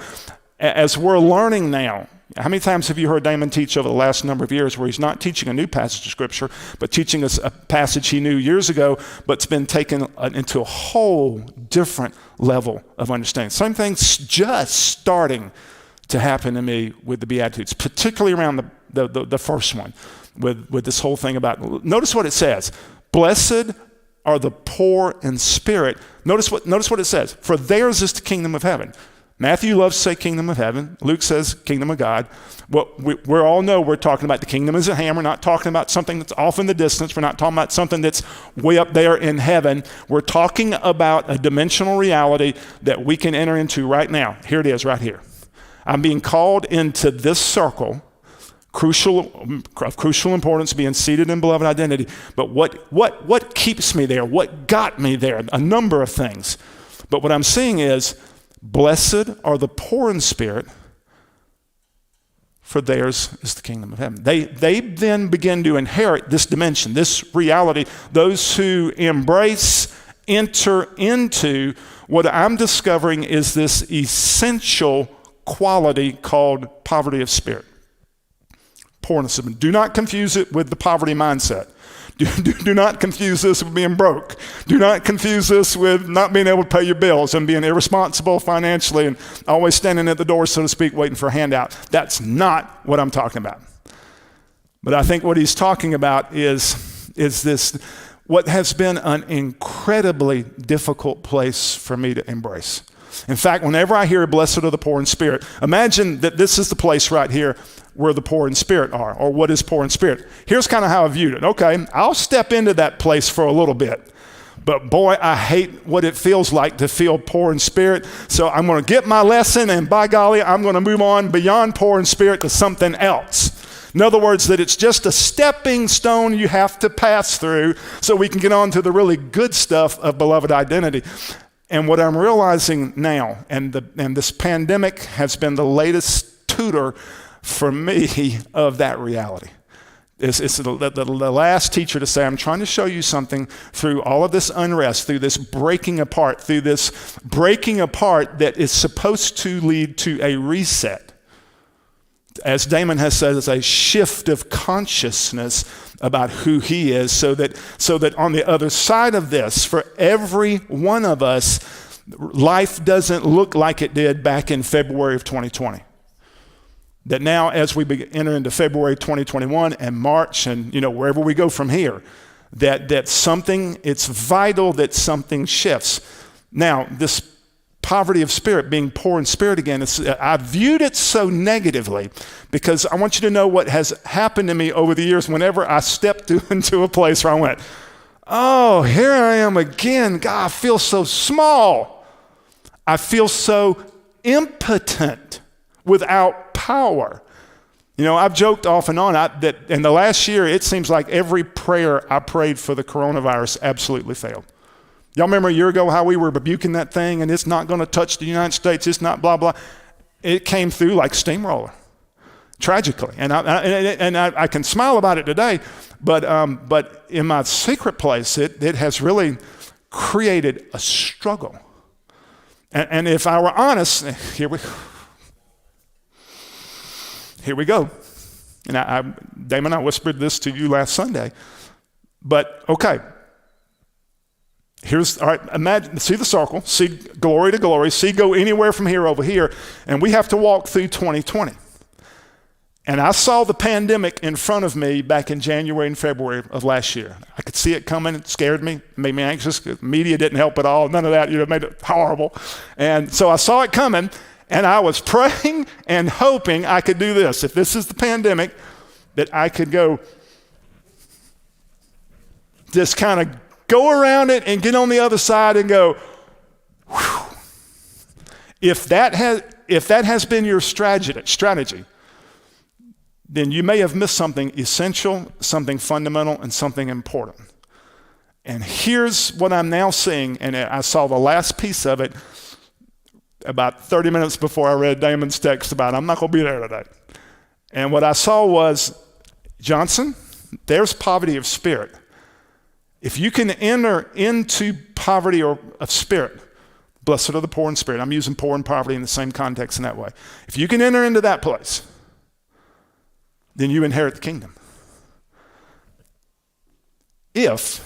as we're learning now, how many times have you heard Damon teach over the last number of years where he's not teaching a new passage of Scripture, but teaching us a passage he knew years ago, but it's been taken into a whole different level of understanding. Same thing's just starting to happen to me with the Beatitudes, particularly around the first one, with this whole thing about, notice what it says, blessed are the poor in spirit. Notice what it says, for theirs is the kingdom of heaven. Matthew loves to say kingdom of heaven. Luke says kingdom of God. Well, we all know we're talking about the kingdom as a hand. We're not talking about something that's off in the distance. We're not talking about something that's way up there in heaven. We're talking about a dimensional reality that we can enter into right now. Here it is, right here. I'm being called into this circle, of crucial importance, being seated in beloved identity. But what keeps me there? What got me there? A number of things. But what I'm seeing is, blessed are the poor in spirit, for theirs is the kingdom of heaven. They then begin to inherit this dimension, this reality. Those who embrace, enter into what I'm discovering is this essential quality called poverty of spirit. Poorness of spirit. Do not confuse it with the poverty mindset. Do not confuse this with being broke. Do not confuse this with not being able to pay your bills and being irresponsible financially and always standing at the door, so to speak, waiting for a handout. That's not what I'm talking about. But I think what he's talking about is this, what has been an incredibly difficult place for me to embrace. In fact, whenever I hear blessed are the poor in spirit, imagine that this is the place right here where the poor in spirit are, or what is poor in spirit. Here's kind of how I viewed it. Okay, I'll step into that place for a little bit, but boy, I hate what it feels like to feel poor in spirit, so I'm going to get my lesson, and by golly, I'm going to move on beyond poor in spirit to something else. In other words, that it's just a stepping stone you have to pass through so we can get on to the really good stuff of beloved identity. And what I'm realizing now, and this pandemic has been the latest tutor for me of that reality. It's the last teacher to say, I'm trying to show you something through all of this unrest, through this breaking apart that is supposed to lead to a reset. As Damon has said, it's a shift of consciousness about who he is, so that on the other side of this, for every one of us, life doesn't look like it did back in February of 2020. That now, as we enter into February 2021 and March, and wherever we go from here, that something, it's vital that something shifts. Now, this poverty of spirit, being poor in spirit again, I viewed it so negatively because I want you to know what has happened to me over the years whenever I stepped into a place where I went, oh, here I am again. God, I feel so small. I feel so impotent without power. You know, I've joked off and on that in the last year, it seems like every prayer I prayed for the coronavirus absolutely failed. Y'all remember a year ago how we were rebuking that thing and it's not going to touch the United States, it's not blah, blah. It came through like steamroller, tragically. And I can smile about it today, but in my secret place, it has really created a struggle. And if I were honest, here we go. And Damon, I whispered this to you last Sunday, but okay. All right, imagine, see the circle, see glory to glory, see go anywhere from here over here, and we have to walk through 2020. And I saw the pandemic in front of me back in January and February of last year. I could see it coming, it scared me, made me anxious. The media didn't help at all, none of that, made it horrible. And so I saw it coming, and I was praying and hoping I could do this. If this is the pandemic, that I could go just kind of go around it and get on the other side and go, whew. If that has been your strategy, then you may have missed something essential, something fundamental, and something important. And here's what I'm now seeing, and I saw the last piece of it about 30 minutes before I read Damon's text about I'm not going to be there today. And what I saw was, Johnson, there's poverty of spirit. If you can enter into poverty of spirit, blessed are the poor in spirit. I'm using poor and poverty in the same context in that way. If you can enter into that place, then you inherit the kingdom. If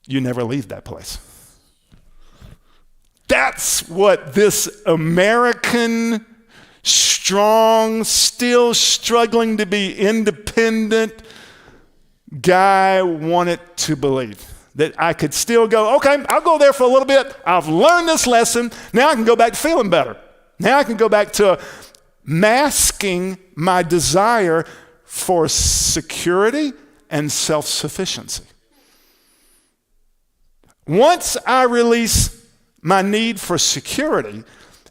you never leave that place. That's what this American, strong, still struggling to be independent guy wanted to believe. That I could still go, okay, I'll go there for a little bit. I've learned this lesson. Now I can go back to feeling better. Now I can go back to masking my desire for security and self-sufficiency. Once I release my need for security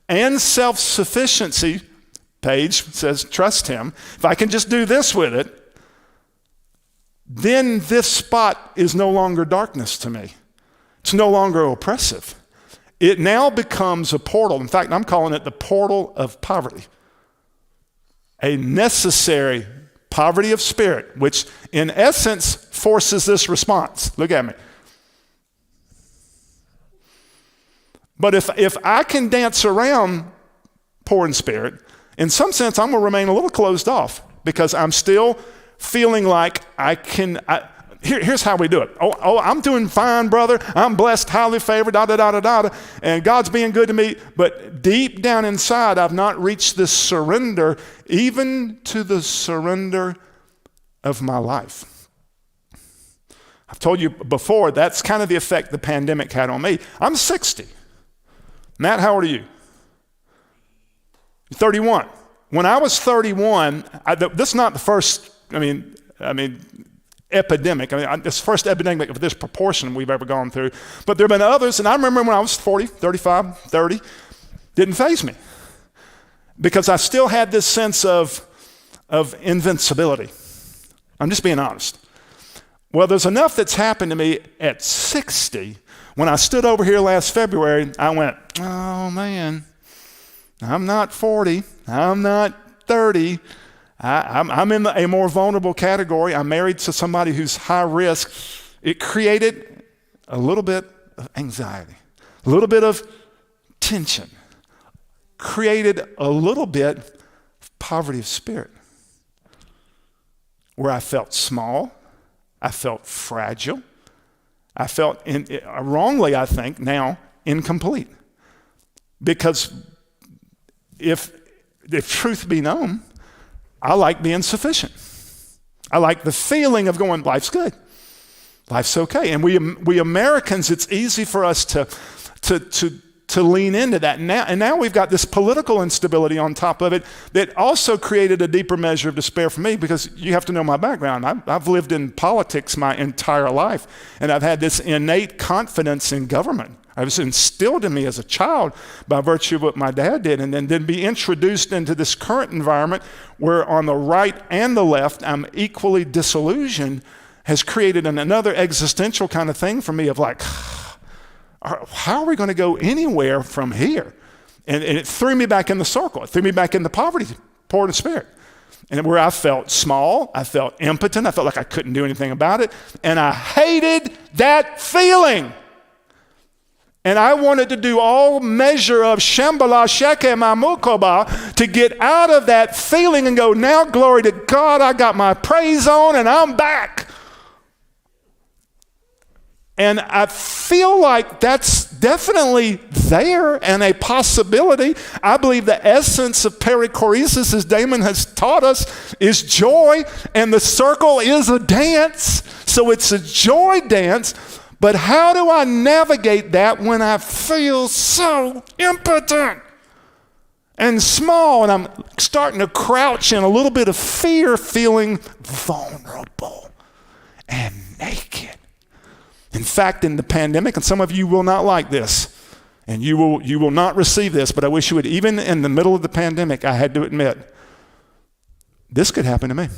and self-sufficiency, Paige says, trust him. If I can just do this with it, then this spot is no longer darkness to me. It's no longer oppressive. It now becomes a portal. In fact, I'm calling it the portal of poverty. A necessary poverty of spirit, which in essence forces this response. Look at me. But if I can dance around poor in spirit, in some sense I'm going to remain a little closed off because I'm still feeling like here's how we do it. Oh, I'm doing fine, brother. I'm blessed, highly favored, da-da-da-da-da, and God's being good to me. But deep down inside, I've not reached this surrender, even to the surrender of my life. I've told you before, that's kind of the effect the pandemic had on me. I'm 60. Matt, how old are you? 31. When I was 31, this is not the first, epidemic. This first epidemic of this proportion we've ever gone through. But there have been others, and I remember when I was 40, 35, 30, didn't faze me. Because I still had this sense of invincibility. I'm just being honest. Well, there's enough that's happened to me at 60. When I stood over here last February, I went, oh man, I'm not 40, I'm not 30, I'm in a more vulnerable category. I'm married to somebody who's high risk. It created a little bit of anxiety, a little bit of tension, created a little bit of poverty of spirit, where I felt small, I felt fragile, I felt, wrongly I think now, incomplete. Because if truth be known, I like being sufficient. I like the feeling of going, life's good, life's okay. And we Americans, it's easy for us to to lean into that. And now we've got this political instability on top of it that also created a deeper measure of despair for me, because you have to know my background. I've lived in politics my entire life, and I've had this innate confidence in government. It was instilled in me as a child by virtue of what my dad did, and then be introduced into this current environment where on the right and the left I'm equally disillusioned, has created another existential kind of thing for me of like, how are we going to go anywhere from here? And it threw me back in the circle. It threw me back in the poverty, poor in spirit. And where I felt small, I felt impotent, I felt like I couldn't do anything about it, and I hated that feeling. And I wanted to do all measure of Shambhala Sheke Mamukoba to get out of that feeling and go, now glory to God, I got my praise on and I'm back. And I feel like that's definitely there and a possibility. I believe the essence of perichoresis, as Damon has taught us, is joy, and the circle is a dance. So it's a joy dance. But how do I navigate that when I feel so impotent and small, and I'm starting to crouch in a little bit of fear, feeling vulnerable and naked? In fact, in the pandemic, and some of you will not like this, and you will not receive this, but I wish you would, even in the middle of the pandemic, I had to admit, this could happen to me.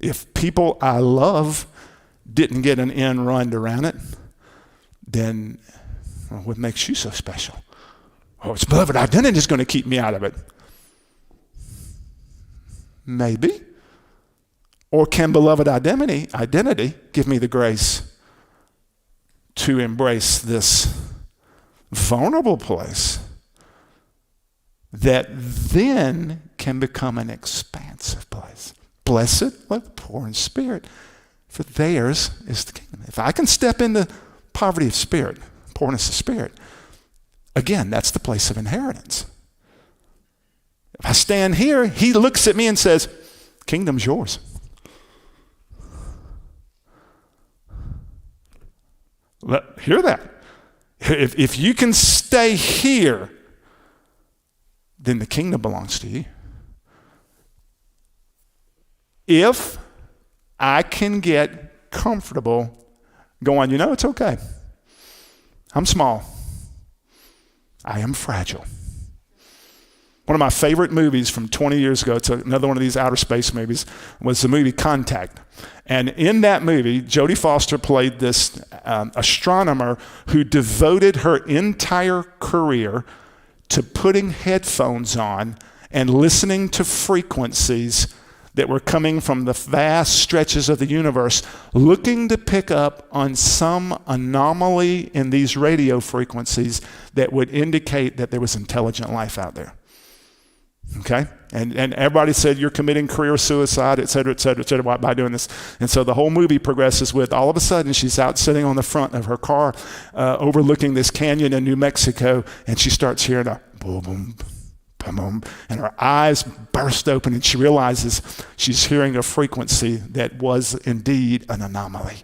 If people I love didn't get an end run around it, then what makes you so special? Oh, it's beloved identity is going to keep me out of it. Maybe. Or can beloved identity give me the grace to embrace this vulnerable place that then can become an expansive place? Blessed are the poor in spirit, for theirs is the kingdom. If I can step into poverty of spirit, poorness of spirit, again, that's the place of inheritance. If I stand here, he looks at me and says, kingdom's yours. Hear that. If you can stay here, then the kingdom belongs to you. If I can get comfortable going, it's okay. I'm small. I am fragile. One of my favorite movies from 20 years ago, it's another one of these outer space movies, was the movie Contact. And in that movie, Jodie Foster played this astronomer who devoted her entire career to putting headphones on and listening to frequencies that were coming from the vast stretches of the universe, looking to pick up on some anomaly in these radio frequencies that would indicate that there was intelligent life out there. Okay? And everybody said, you're committing career suicide, et cetera, by doing this. And so the whole movie progresses with, all of a sudden, she's out sitting on the front of her car, overlooking this canyon in New Mexico, and she starts hearing a boom, boom, boom, boom, and her eyes burst open, and she realizes she's hearing a frequency that was indeed an anomaly.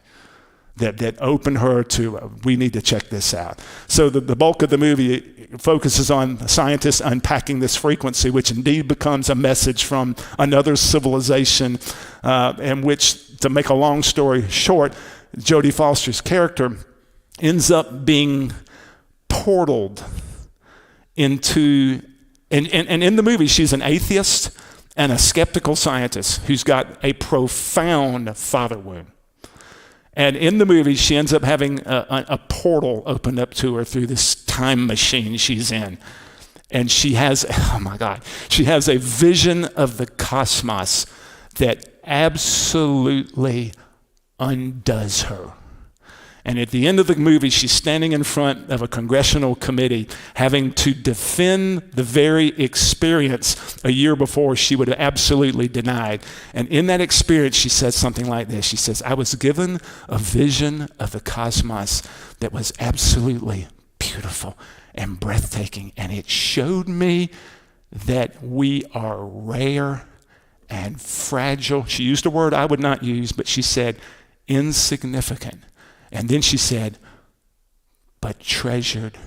That opened her to, we need to check this out. So the bulk of the movie focuses on scientists unpacking this frequency, which indeed becomes a message from another civilization, in which, to make a long story short, Jodie Foster's character ends up being portaled into, and in the movie, she's an atheist and a skeptical scientist who's got a profound father wound. And in the movie, she ends up having a portal opened up to her through this time machine she's in. And she has, she has a vision of the cosmos that absolutely undoes her. And at the end of the movie, she's standing in front of a congressional committee having to defend the very experience a year before she would have absolutely denied. And in that experience, she says something like this. She says, I was given a vision of the cosmos that was absolutely beautiful and breathtaking. And it showed me that we are rare and fragile. She used a word I would not use, but she said, insignificant. And then she said, but treasured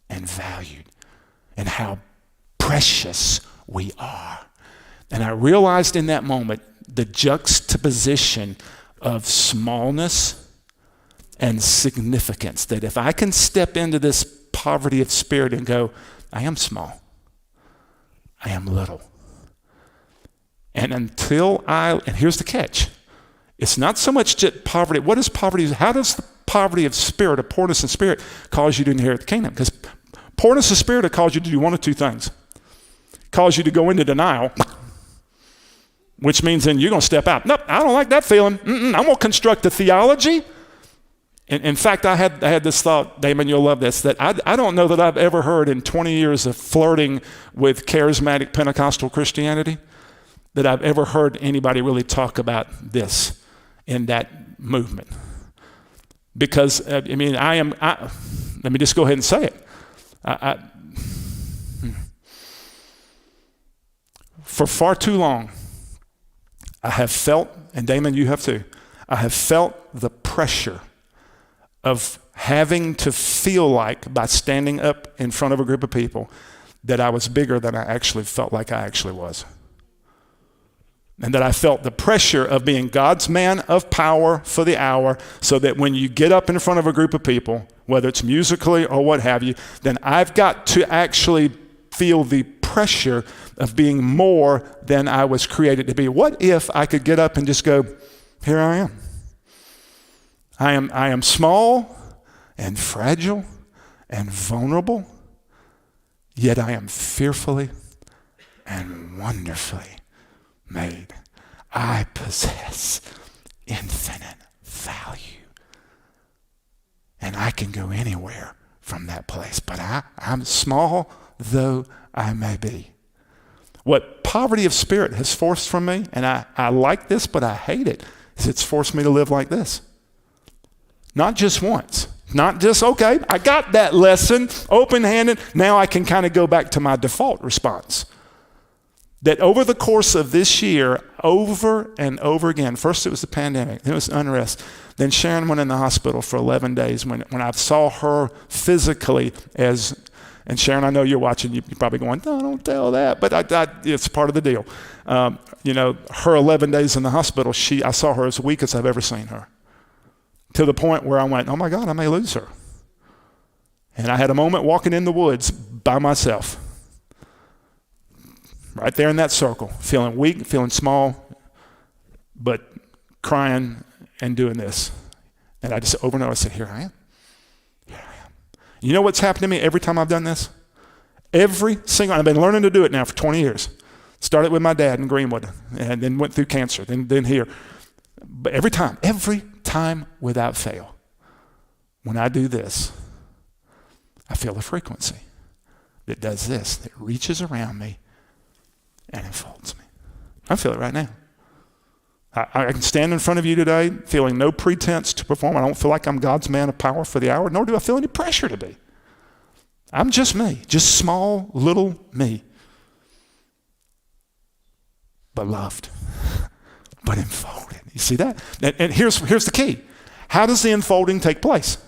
and valued, and how precious we are. And I realized in that moment the juxtaposition of smallness and significance, that if I can step into this poverty of spirit and go, I am small, I am little. And and here's the catch, it's not so much just poverty. What is poverty? How does the poverty of spirit, or poorness of spirit, cause you to inherit the kingdom? Because poorness of spirit will cause you to do one of two things. Cause you to go into denial, which means then you're going to step out. Nope, I don't like that feeling. I'm going to construct a theology. In fact, I had this thought, Damon, you'll love this, that I don't know that I've ever heard in 20 years of flirting with charismatic Pentecostal Christianity that I've ever heard anybody really talk about this in that movement. Because, let me just go ahead and say it. For far too long, I have felt, and Damon, you have too, I have felt the pressure of having to feel like, by standing up in front of a group of people, that I was bigger than I actually felt like I actually was. And that I felt the pressure of being God's man of power for the hour, so that when you get up in front of a group of people, whether it's musically or what have you, then I've got to actually feel the pressure of being more than I was created to be. What if I could get up and just go, here I am. I am small and fragile and vulnerable, yet I am fearfully and wonderfully made. I possess infinite value. And I can go anywhere from that place. But I'm small though I may be. What poverty of spirit has forced from me, and I like this, but I hate it, is it's forced me to live like this. Not just once. Not just, okay, I got that lesson, open-handed, now I can kind of go back to my default response. That over the course of this year, over and over again, first it was the pandemic, then it was unrest, then Sharon went in the hospital for 11 days when I saw her physically as, and Sharon, I know you're watching, you're probably going, no, don't tell that, but it's part of the deal. Her 11 days in the hospital, I saw her as weak as I've ever seen her. To the point where I went, oh my God, I may lose her. And I had a moment walking in the woods by myself. Right there in that circle, feeling weak, feeling small, but crying and doing this. And I just over and over said, here I am. Here I am. You know what's happened to me every time I've done this? I've been learning to do it now for 20 years. Started with my dad in Greenwood, and then went through cancer, then here. But every time without fail, when I do this, I feel a frequency that does this, that reaches around me and enfolds me. I feel it right now. I can stand in front of you today feeling no pretense to perform. I don't feel like I'm God's man of power for the hour, nor do I feel any pressure to be. I'm just me, just small, little me. But loved, but enfolded. You see that? And here's the key. How does the enfolding take place?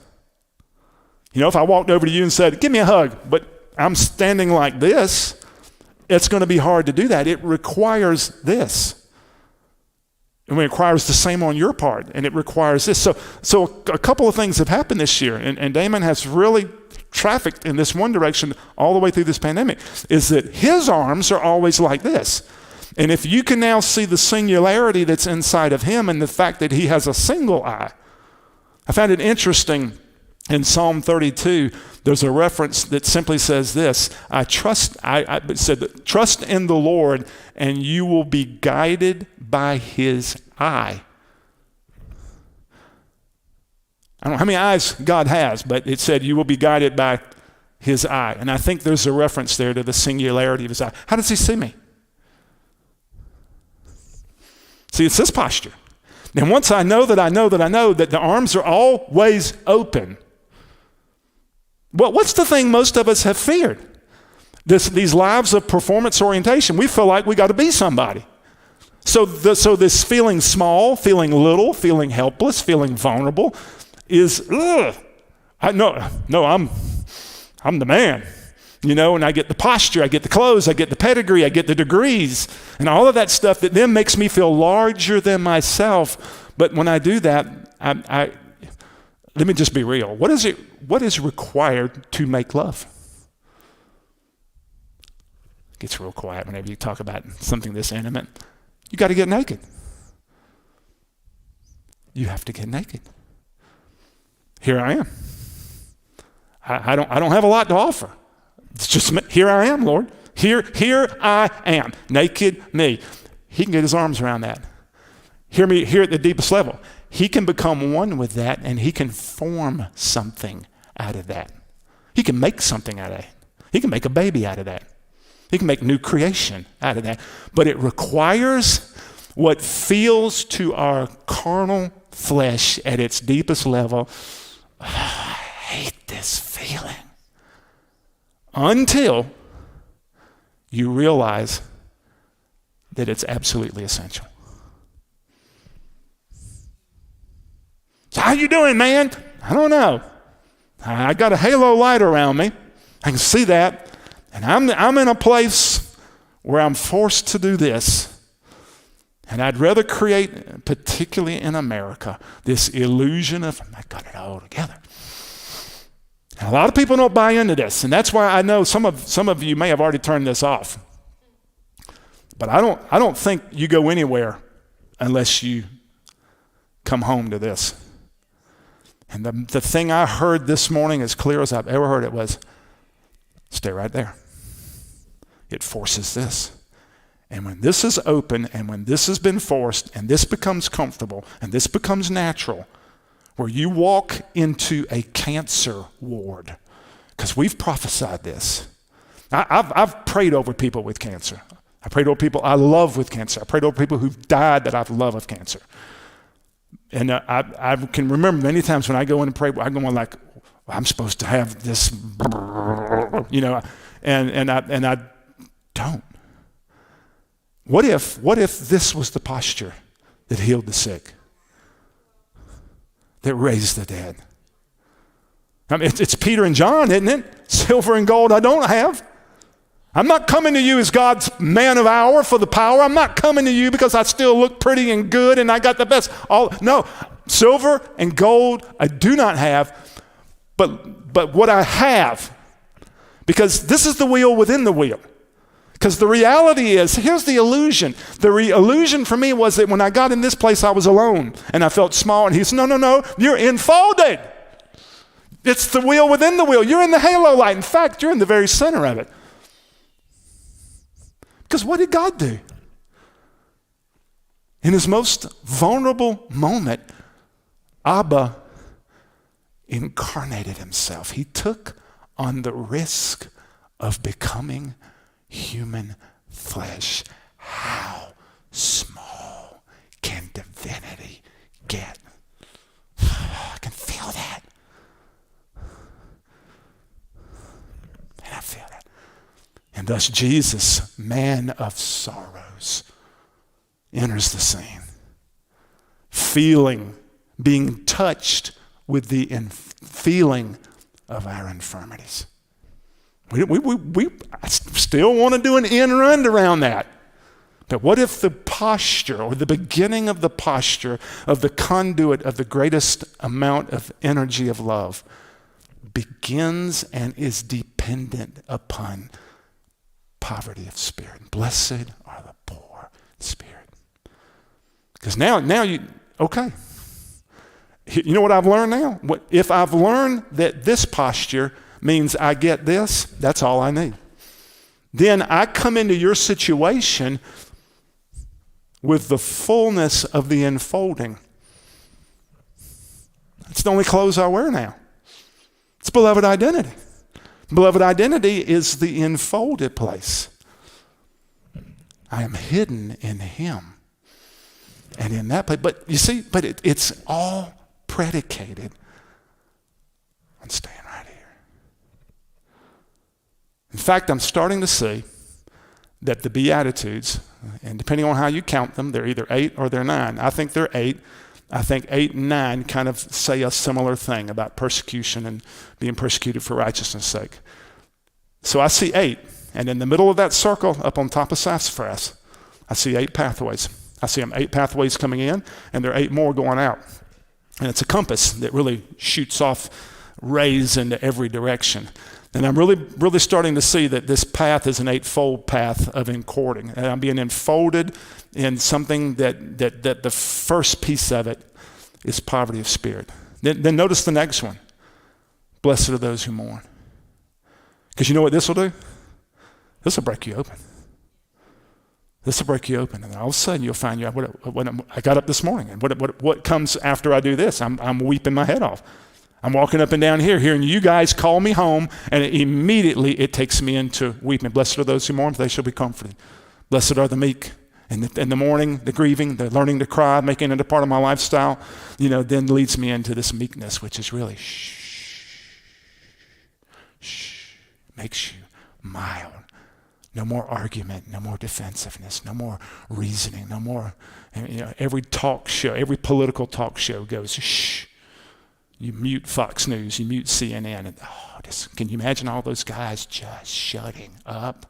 If I walked over to you and said, give me a hug, but I'm standing like this, it's going to be hard to do that. It requires this. And it requires the same on your part, and it requires this. So a couple of things have happened this year, and Damon has really trafficked in this one direction all the way through this pandemic, is that his arms are always like this. And if you can now see the singularity that's inside of him and the fact that he has a single eye, I found it interesting in Psalm 32, there's a reference that simply says this, trust in the Lord and you will be guided by his eye. I don't know how many eyes God has, but it said you will be guided by his eye. And I think there's a reference there to the singularity of his eye. How does he see me? See, it's this posture. And once I know that the arms are always open, what's the thing most of us have feared? These lives of performance orientation. We feel like we got to be somebody. So this feeling small, feeling little, feeling helpless, feeling vulnerable is I'm the man, and I get the posture, I get the clothes, I get the pedigree, I get the degrees, and all of that stuff that then makes me feel larger than myself. But when I do that, let me just be real. What is required to make love? It gets real quiet whenever you talk about something this intimate. You got to get naked. You have to get naked. Here I am. I don't have a lot to offer. It's just here I am, Lord. Here I am, naked me. He can get his arms around that. Hear me here at the deepest level. He can become one with that, and he can form something out of that. He can make something out of it. He can make a baby out of that. He can make new creation out of that. But it requires what feels to our carnal flesh at its deepest level. I hate this feeling. Until you realize that it's absolutely essential. So how you doing, man? I don't know. I got a halo light around me. I can see that. And I'm in a place where I'm forced to do this. And I'd rather create, particularly in America, this illusion of, I got it all together. And a lot of people don't buy into this. And that's why I know some of you may have already turned this off. But I don't think you go anywhere unless you come home to this. And the thing I heard this morning, as clear as I've ever heard it, was, stay right there. It forces this. And when this is open, and when this has been forced, and this becomes comfortable, and this becomes natural, where you walk into a cancer ward, because we've prophesied this. I've prayed over people with cancer. I prayed over people I love with cancer. I prayed over people who've died that I love of cancer. And I can remember many times when I go in and pray, I go on like, I'm supposed to have this, and I don't. What if this was the posture that healed the sick, that raised the dead? I mean, it's Peter and John, isn't it? Silver and gold I don't have. I'm not coming to you as God's man of hour for the power. I'm not coming to you because I still look pretty and good and I got the best. No, silver and gold I do not have, but what I have, because this is the wheel within the wheel. Because the reality is, here's the illusion. The illusion for me was that when I got in this place, I was alone and I felt small. And he said, no, you're enfolded. It's the wheel within the wheel. You're in the halo light. In fact, you're in the very center of it. Because what did God do? In his most vulnerable moment, Abba incarnated himself. He took on the risk of becoming human flesh. How small can divinity get? I can feel that. And I feel that. And thus Jesus, man of sorrows, enters the scene, being touched with the feeling of our infirmities. We still want to do an end run around that. But what if the posture, or the beginning of the posture of the conduit of the greatest amount of energy of love, begins and is dependent upon poverty of spirit? Blessed are the poor in spirit. Because now you, okay. You know what I've learned now? If I've learned that this posture means I get this, that's all I need. Then I come into your situation with the fullness of the enfolding. It's the only clothes I wear now. It's beloved identity. Beloved identity is the enfolded place. I am hidden in him. And in that place, but you see, it's all predicated on staying right here. In fact, I'm starting to see that the Beatitudes, and depending on how you count them, they're either 8 or they're 9. I think they're 8. I think 8 and 9 kind of say a similar thing about persecution and being persecuted for righteousness' sake. So I see 8, and in the middle of that circle, up on top of sassafras, I see 8 pathways. I see them 8 pathways coming in, and there are 8 more going out. And it's a compass that really shoots off rays into every direction. And I'm really starting to see that this path is an 8-fold path of encording. And I'm being enfolded in something that the first piece of it is poverty of spirit. Then notice the next one. Blessed are those who mourn. Because you know what this will do? This will break you open. This will break you open. And all of a sudden you'll find I got up this morning, and what comes after I do this? I'm weeping my head off. I'm walking up and down here, hearing you guys call me home, and immediately it takes me into weeping. Blessed are those who mourn, for they shall be comforted. Blessed are the meek. And in the mourning, the grieving, the learning to cry, making it a part of my lifestyle, then leads me into this meekness, which is really makes you mild. No more argument, no more defensiveness, no more reasoning, no more, every talk show, every political talk show goes, shh. You mute Fox News, you mute CNN, and can you imagine all those guys just shutting up?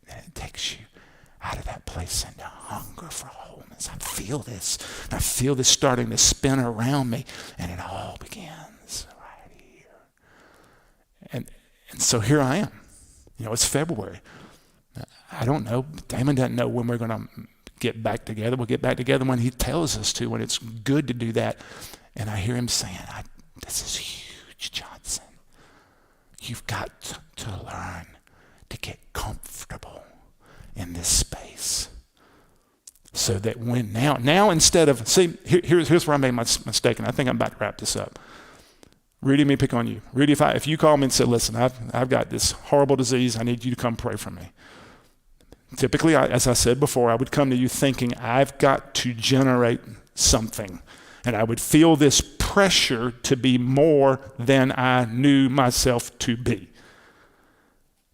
And it takes you out of that place into hunger for wholeness. I feel this starting to spin around me, and it all begins right here. And so here I am. It's February. I don't know. Damon doesn't know when we're going to get back together. We'll get back together when he tells us to, when it's good to do that. And I hear him saying, this is huge, Johnson. You've got to learn to get comfortable in this space. So that when now instead of, here's where I made my mistake, and I think I'm about to wrap this up. Rudy, let me pick on you. Rudy, if you call me and said, listen, I've got this horrible disease, I need you to come pray for me. Typically, as I said before, I would come to you thinking I've got to generate something. And I would feel this pressure to be more than I knew myself to be.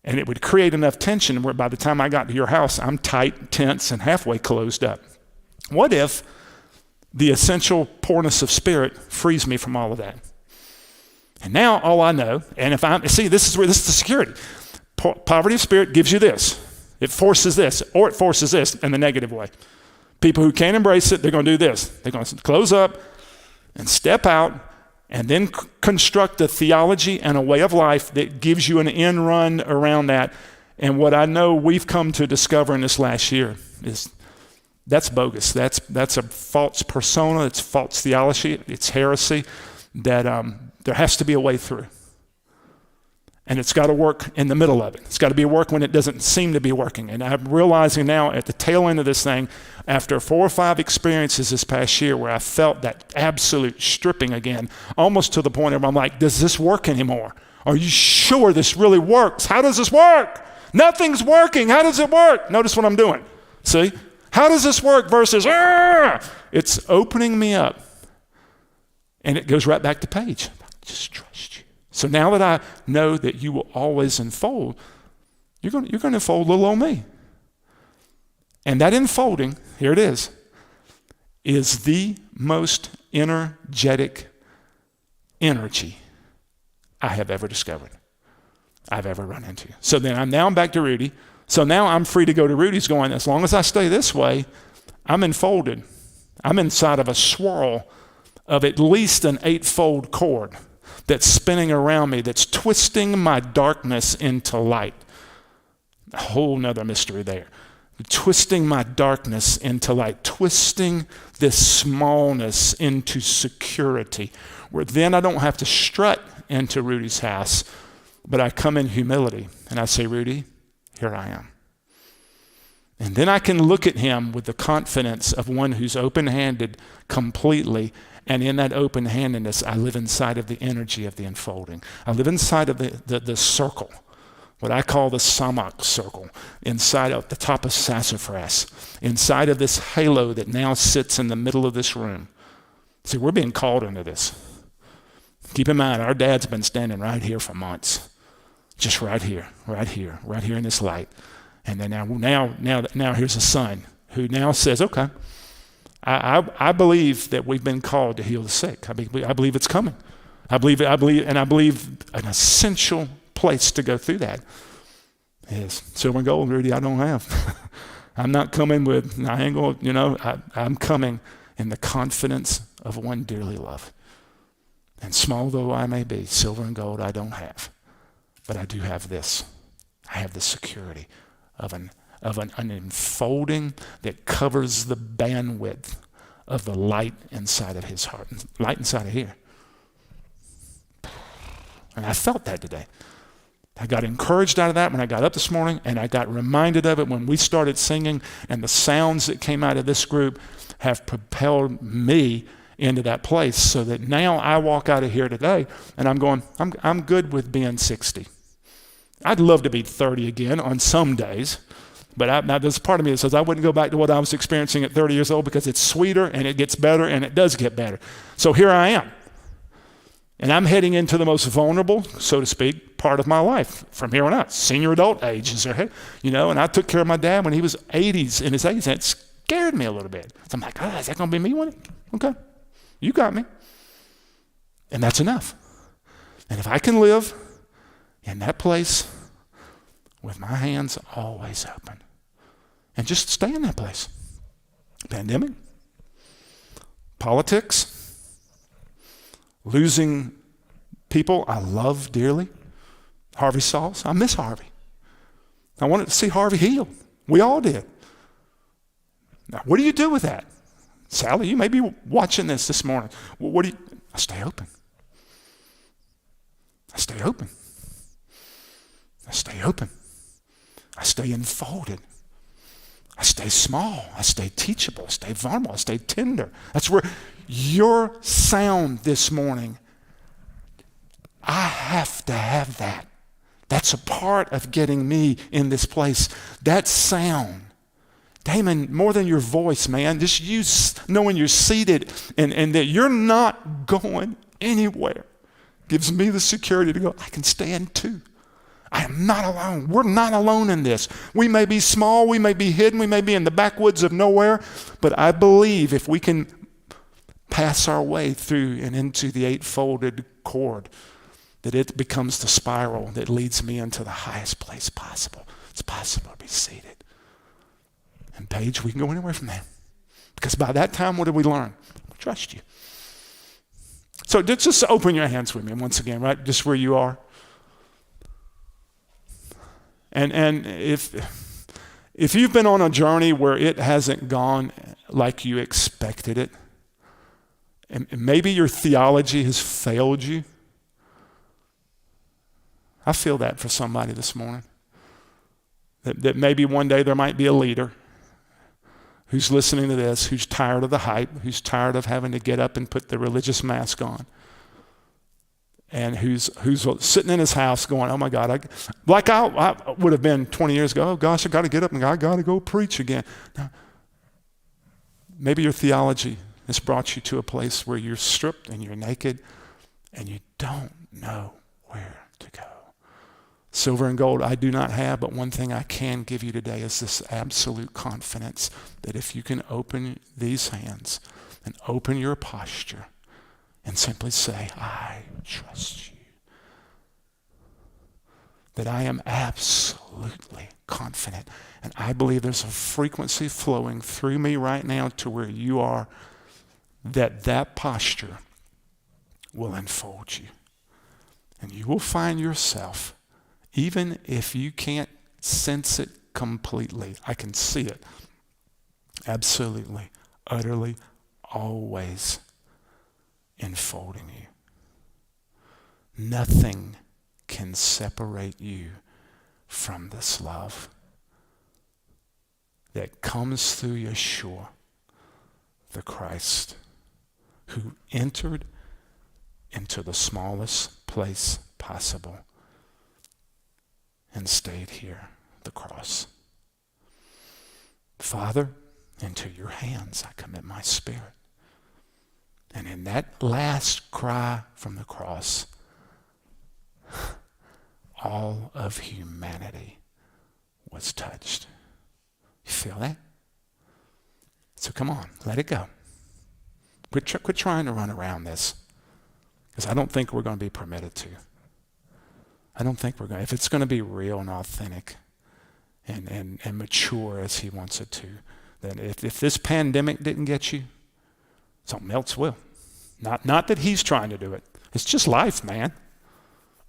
And it would create enough tension where by the time I got to your house, I'm tight, tense, and halfway closed up. What if the essential poorness of spirit frees me from all of that? And now all I know, and this is the security. Poverty of spirit gives you this. It forces this, or it forces this in the negative way. People who can't embrace it, they're going to do this. They're going to close up and step out and then construct a theology and a way of life that gives you an end run around that. And what I know we've come to discover in this last year is that's bogus. That's a false persona. It's false theology. It's heresy that there has to be a way through. And it's got to work in the middle of it. It's got to be a work when it doesn't seem to be working. And I'm realizing now at the tail end of this thing, after 4 or 5 experiences this past year where I felt that absolute stripping again, almost to the point where I'm like, does this work anymore? Are you sure this really works? How does this work? Nothing's working. How does it work? Notice what I'm doing. See? How does this work versus, it's opening me up. And it goes right back to Paige. Just trust you. So now that I know that you will always unfold, you're going to unfold little old me. And that enfolding, here it is the most energetic energy I have ever discovered, I've ever run into. So then I'm back to Rudy. So now I'm free to go to Rudy's going, as long as I stay this way, I'm enfolded. I'm inside of a swirl of at least an 8-fold cord that's spinning around me, that's twisting my darkness into light. A whole nother mystery there. Twisting my darkness into light, twisting this smallness into security, where then I don't have to strut into Rudy's house, but I come in humility and I say, Rudy, here I am. And then I can look at him with the confidence of one who's open-handed completely. And in that open-handedness, I live inside of the energy of the unfolding. I live inside of the circle, what I call the Samak circle, inside of the top of sassafras, inside of this halo that now sits in the middle of this room. See, we're being called into this. Keep in mind, our dad's been standing right here for months, just right here in this light. And then now here's a son who now says, okay, I believe that we've been called to heal the sick. I believe it's coming. I believe an essential place to go through that is silver and gold, Rudy, I don't have. I'm not coming with, I ain't going, I'm coming in the confidence of one dearly loved. And small though I may be, silver and gold I don't have. But I do have this. I have the security of an enfolding that covers the bandwidth of the light inside of his heart, light inside of here. And I felt that today. I got encouraged out of that when I got up this morning, and I got reminded of it when we started singing, and the sounds that came out of this group have propelled me into that place, so that now I walk out of here today and I'm going, I'm good with being 60. I'd love to be 30 again on some days, but now there's part of me that says I wouldn't go back to what I was experiencing at 30 years old because it's sweeter and it gets better and it does get better. So here I am. And I'm heading into the most vulnerable, so to speak, part of my life from here on out. Senior adult age is there, and I took care of my dad when he was in his 80s, and it scared me a little bit. So I'm like, is that going to be me one day? Okay, you got me. And that's enough. And if I can live in that place with my hands always open and just stay in that place. Pandemic, politics, losing people I love dearly. Harvey Sauls. I miss Harvey. I wanted to see Harvey healed. We all did. Now, what do you do with that? Sally, you may be watching this morning. I stay open. I stay open. I stay open. I stay enfolded. I stay small. I stay teachable. I stay vulnerable. I stay tender. That's where your sound this morning, I have to have that. That's a part of getting me in this place. That sound. Damon, more than your voice, man, just you knowing you're seated and that you're not going anywhere gives me the security to go, I can stand too. I am not alone. We're not alone in this. We may be small, we may be hidden, we may be in the backwoods of nowhere, but I believe if we can pass our way through and into the eightfolded cord, that it becomes the spiral that leads me into the highest place possible. It's possible to be seated. And Paige, we can go anywhere from there. Because by that time, what did we learn? Trust you. So just open your hands with me once again, right? Just where you are. And if you've been on a journey where it hasn't gone like you expected it, and maybe your theology has failed you, I feel that for somebody this morning. That maybe one day there might be a leader who's listening to this, who's tired of the hype, who's tired of having to get up and put the religious mask on, and who's sitting in his house going, oh my God, I would have been 20 years ago, oh gosh, I got to get up and I got to go preach again. Now, maybe your theology has brought you to a place where you're stripped and you're naked and you don't know where to go. Silver and gold I do not have, but one thing I can give you today is this absolute confidence that if you can open these hands and open your posture and simply say, I trust you, that I am absolutely confident. And I believe there's a frequency flowing through me right now to where you are, that posture will enfold you. And you will find yourself, even if you can't sense it completely, I can see it, absolutely, utterly, always enfolding you. Nothing can separate you from this love that comes through Yeshua, the Christ, who entered into the smallest place possible and stayed here, the cross. Father, into your hands I commit my spirit. And in that last cry from the cross, all of humanity was touched. You feel that? So come on, let it go. Quit trying to run around this, because I don't think we're going to be permitted to. I don't think we're going to. If it's going to be real and authentic and mature as he wants it to, then if this pandemic didn't get you, something else will. Not that he's trying to do it. It's just life, man.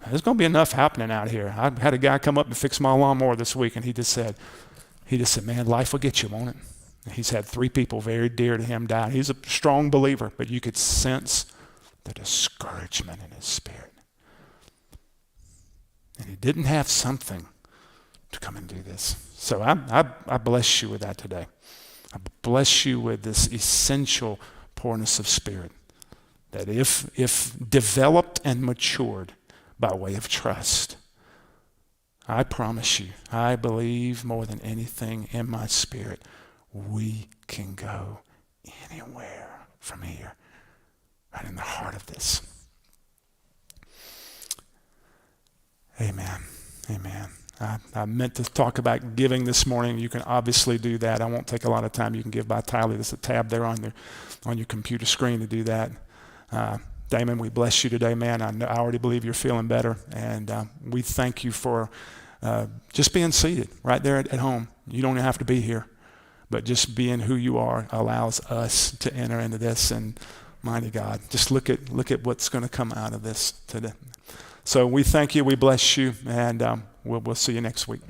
There's going to be enough happening out here. I had a guy come up and fix my lawnmower this week, and he just said, man, life will get you, won't it? And he's had 3 people very dear to him die. He's a strong believer, but you could sense the discouragement in his spirit. And he didn't have something to come and do this. So I bless you with that today. I bless you with this essential poorness of spirit, that if developed and matured by way of trust, I promise you, I believe more than anything in my spirit, we can go anywhere from here, right in the heart of this. Amen. Amen. I meant to talk about giving this morning. You can obviously do that. I won't take a lot of time. You can give by tithely. There's a tab there on your computer screen to do that. Damon, we bless you today, man. I already believe you're feeling better, and we thank you for just being seated right there at home. You don't have to be here, but just being who you are allows us to enter into this. And mighty God, just look at what's going to come out of this today. So we thank you, we bless you, and we'll see you next week.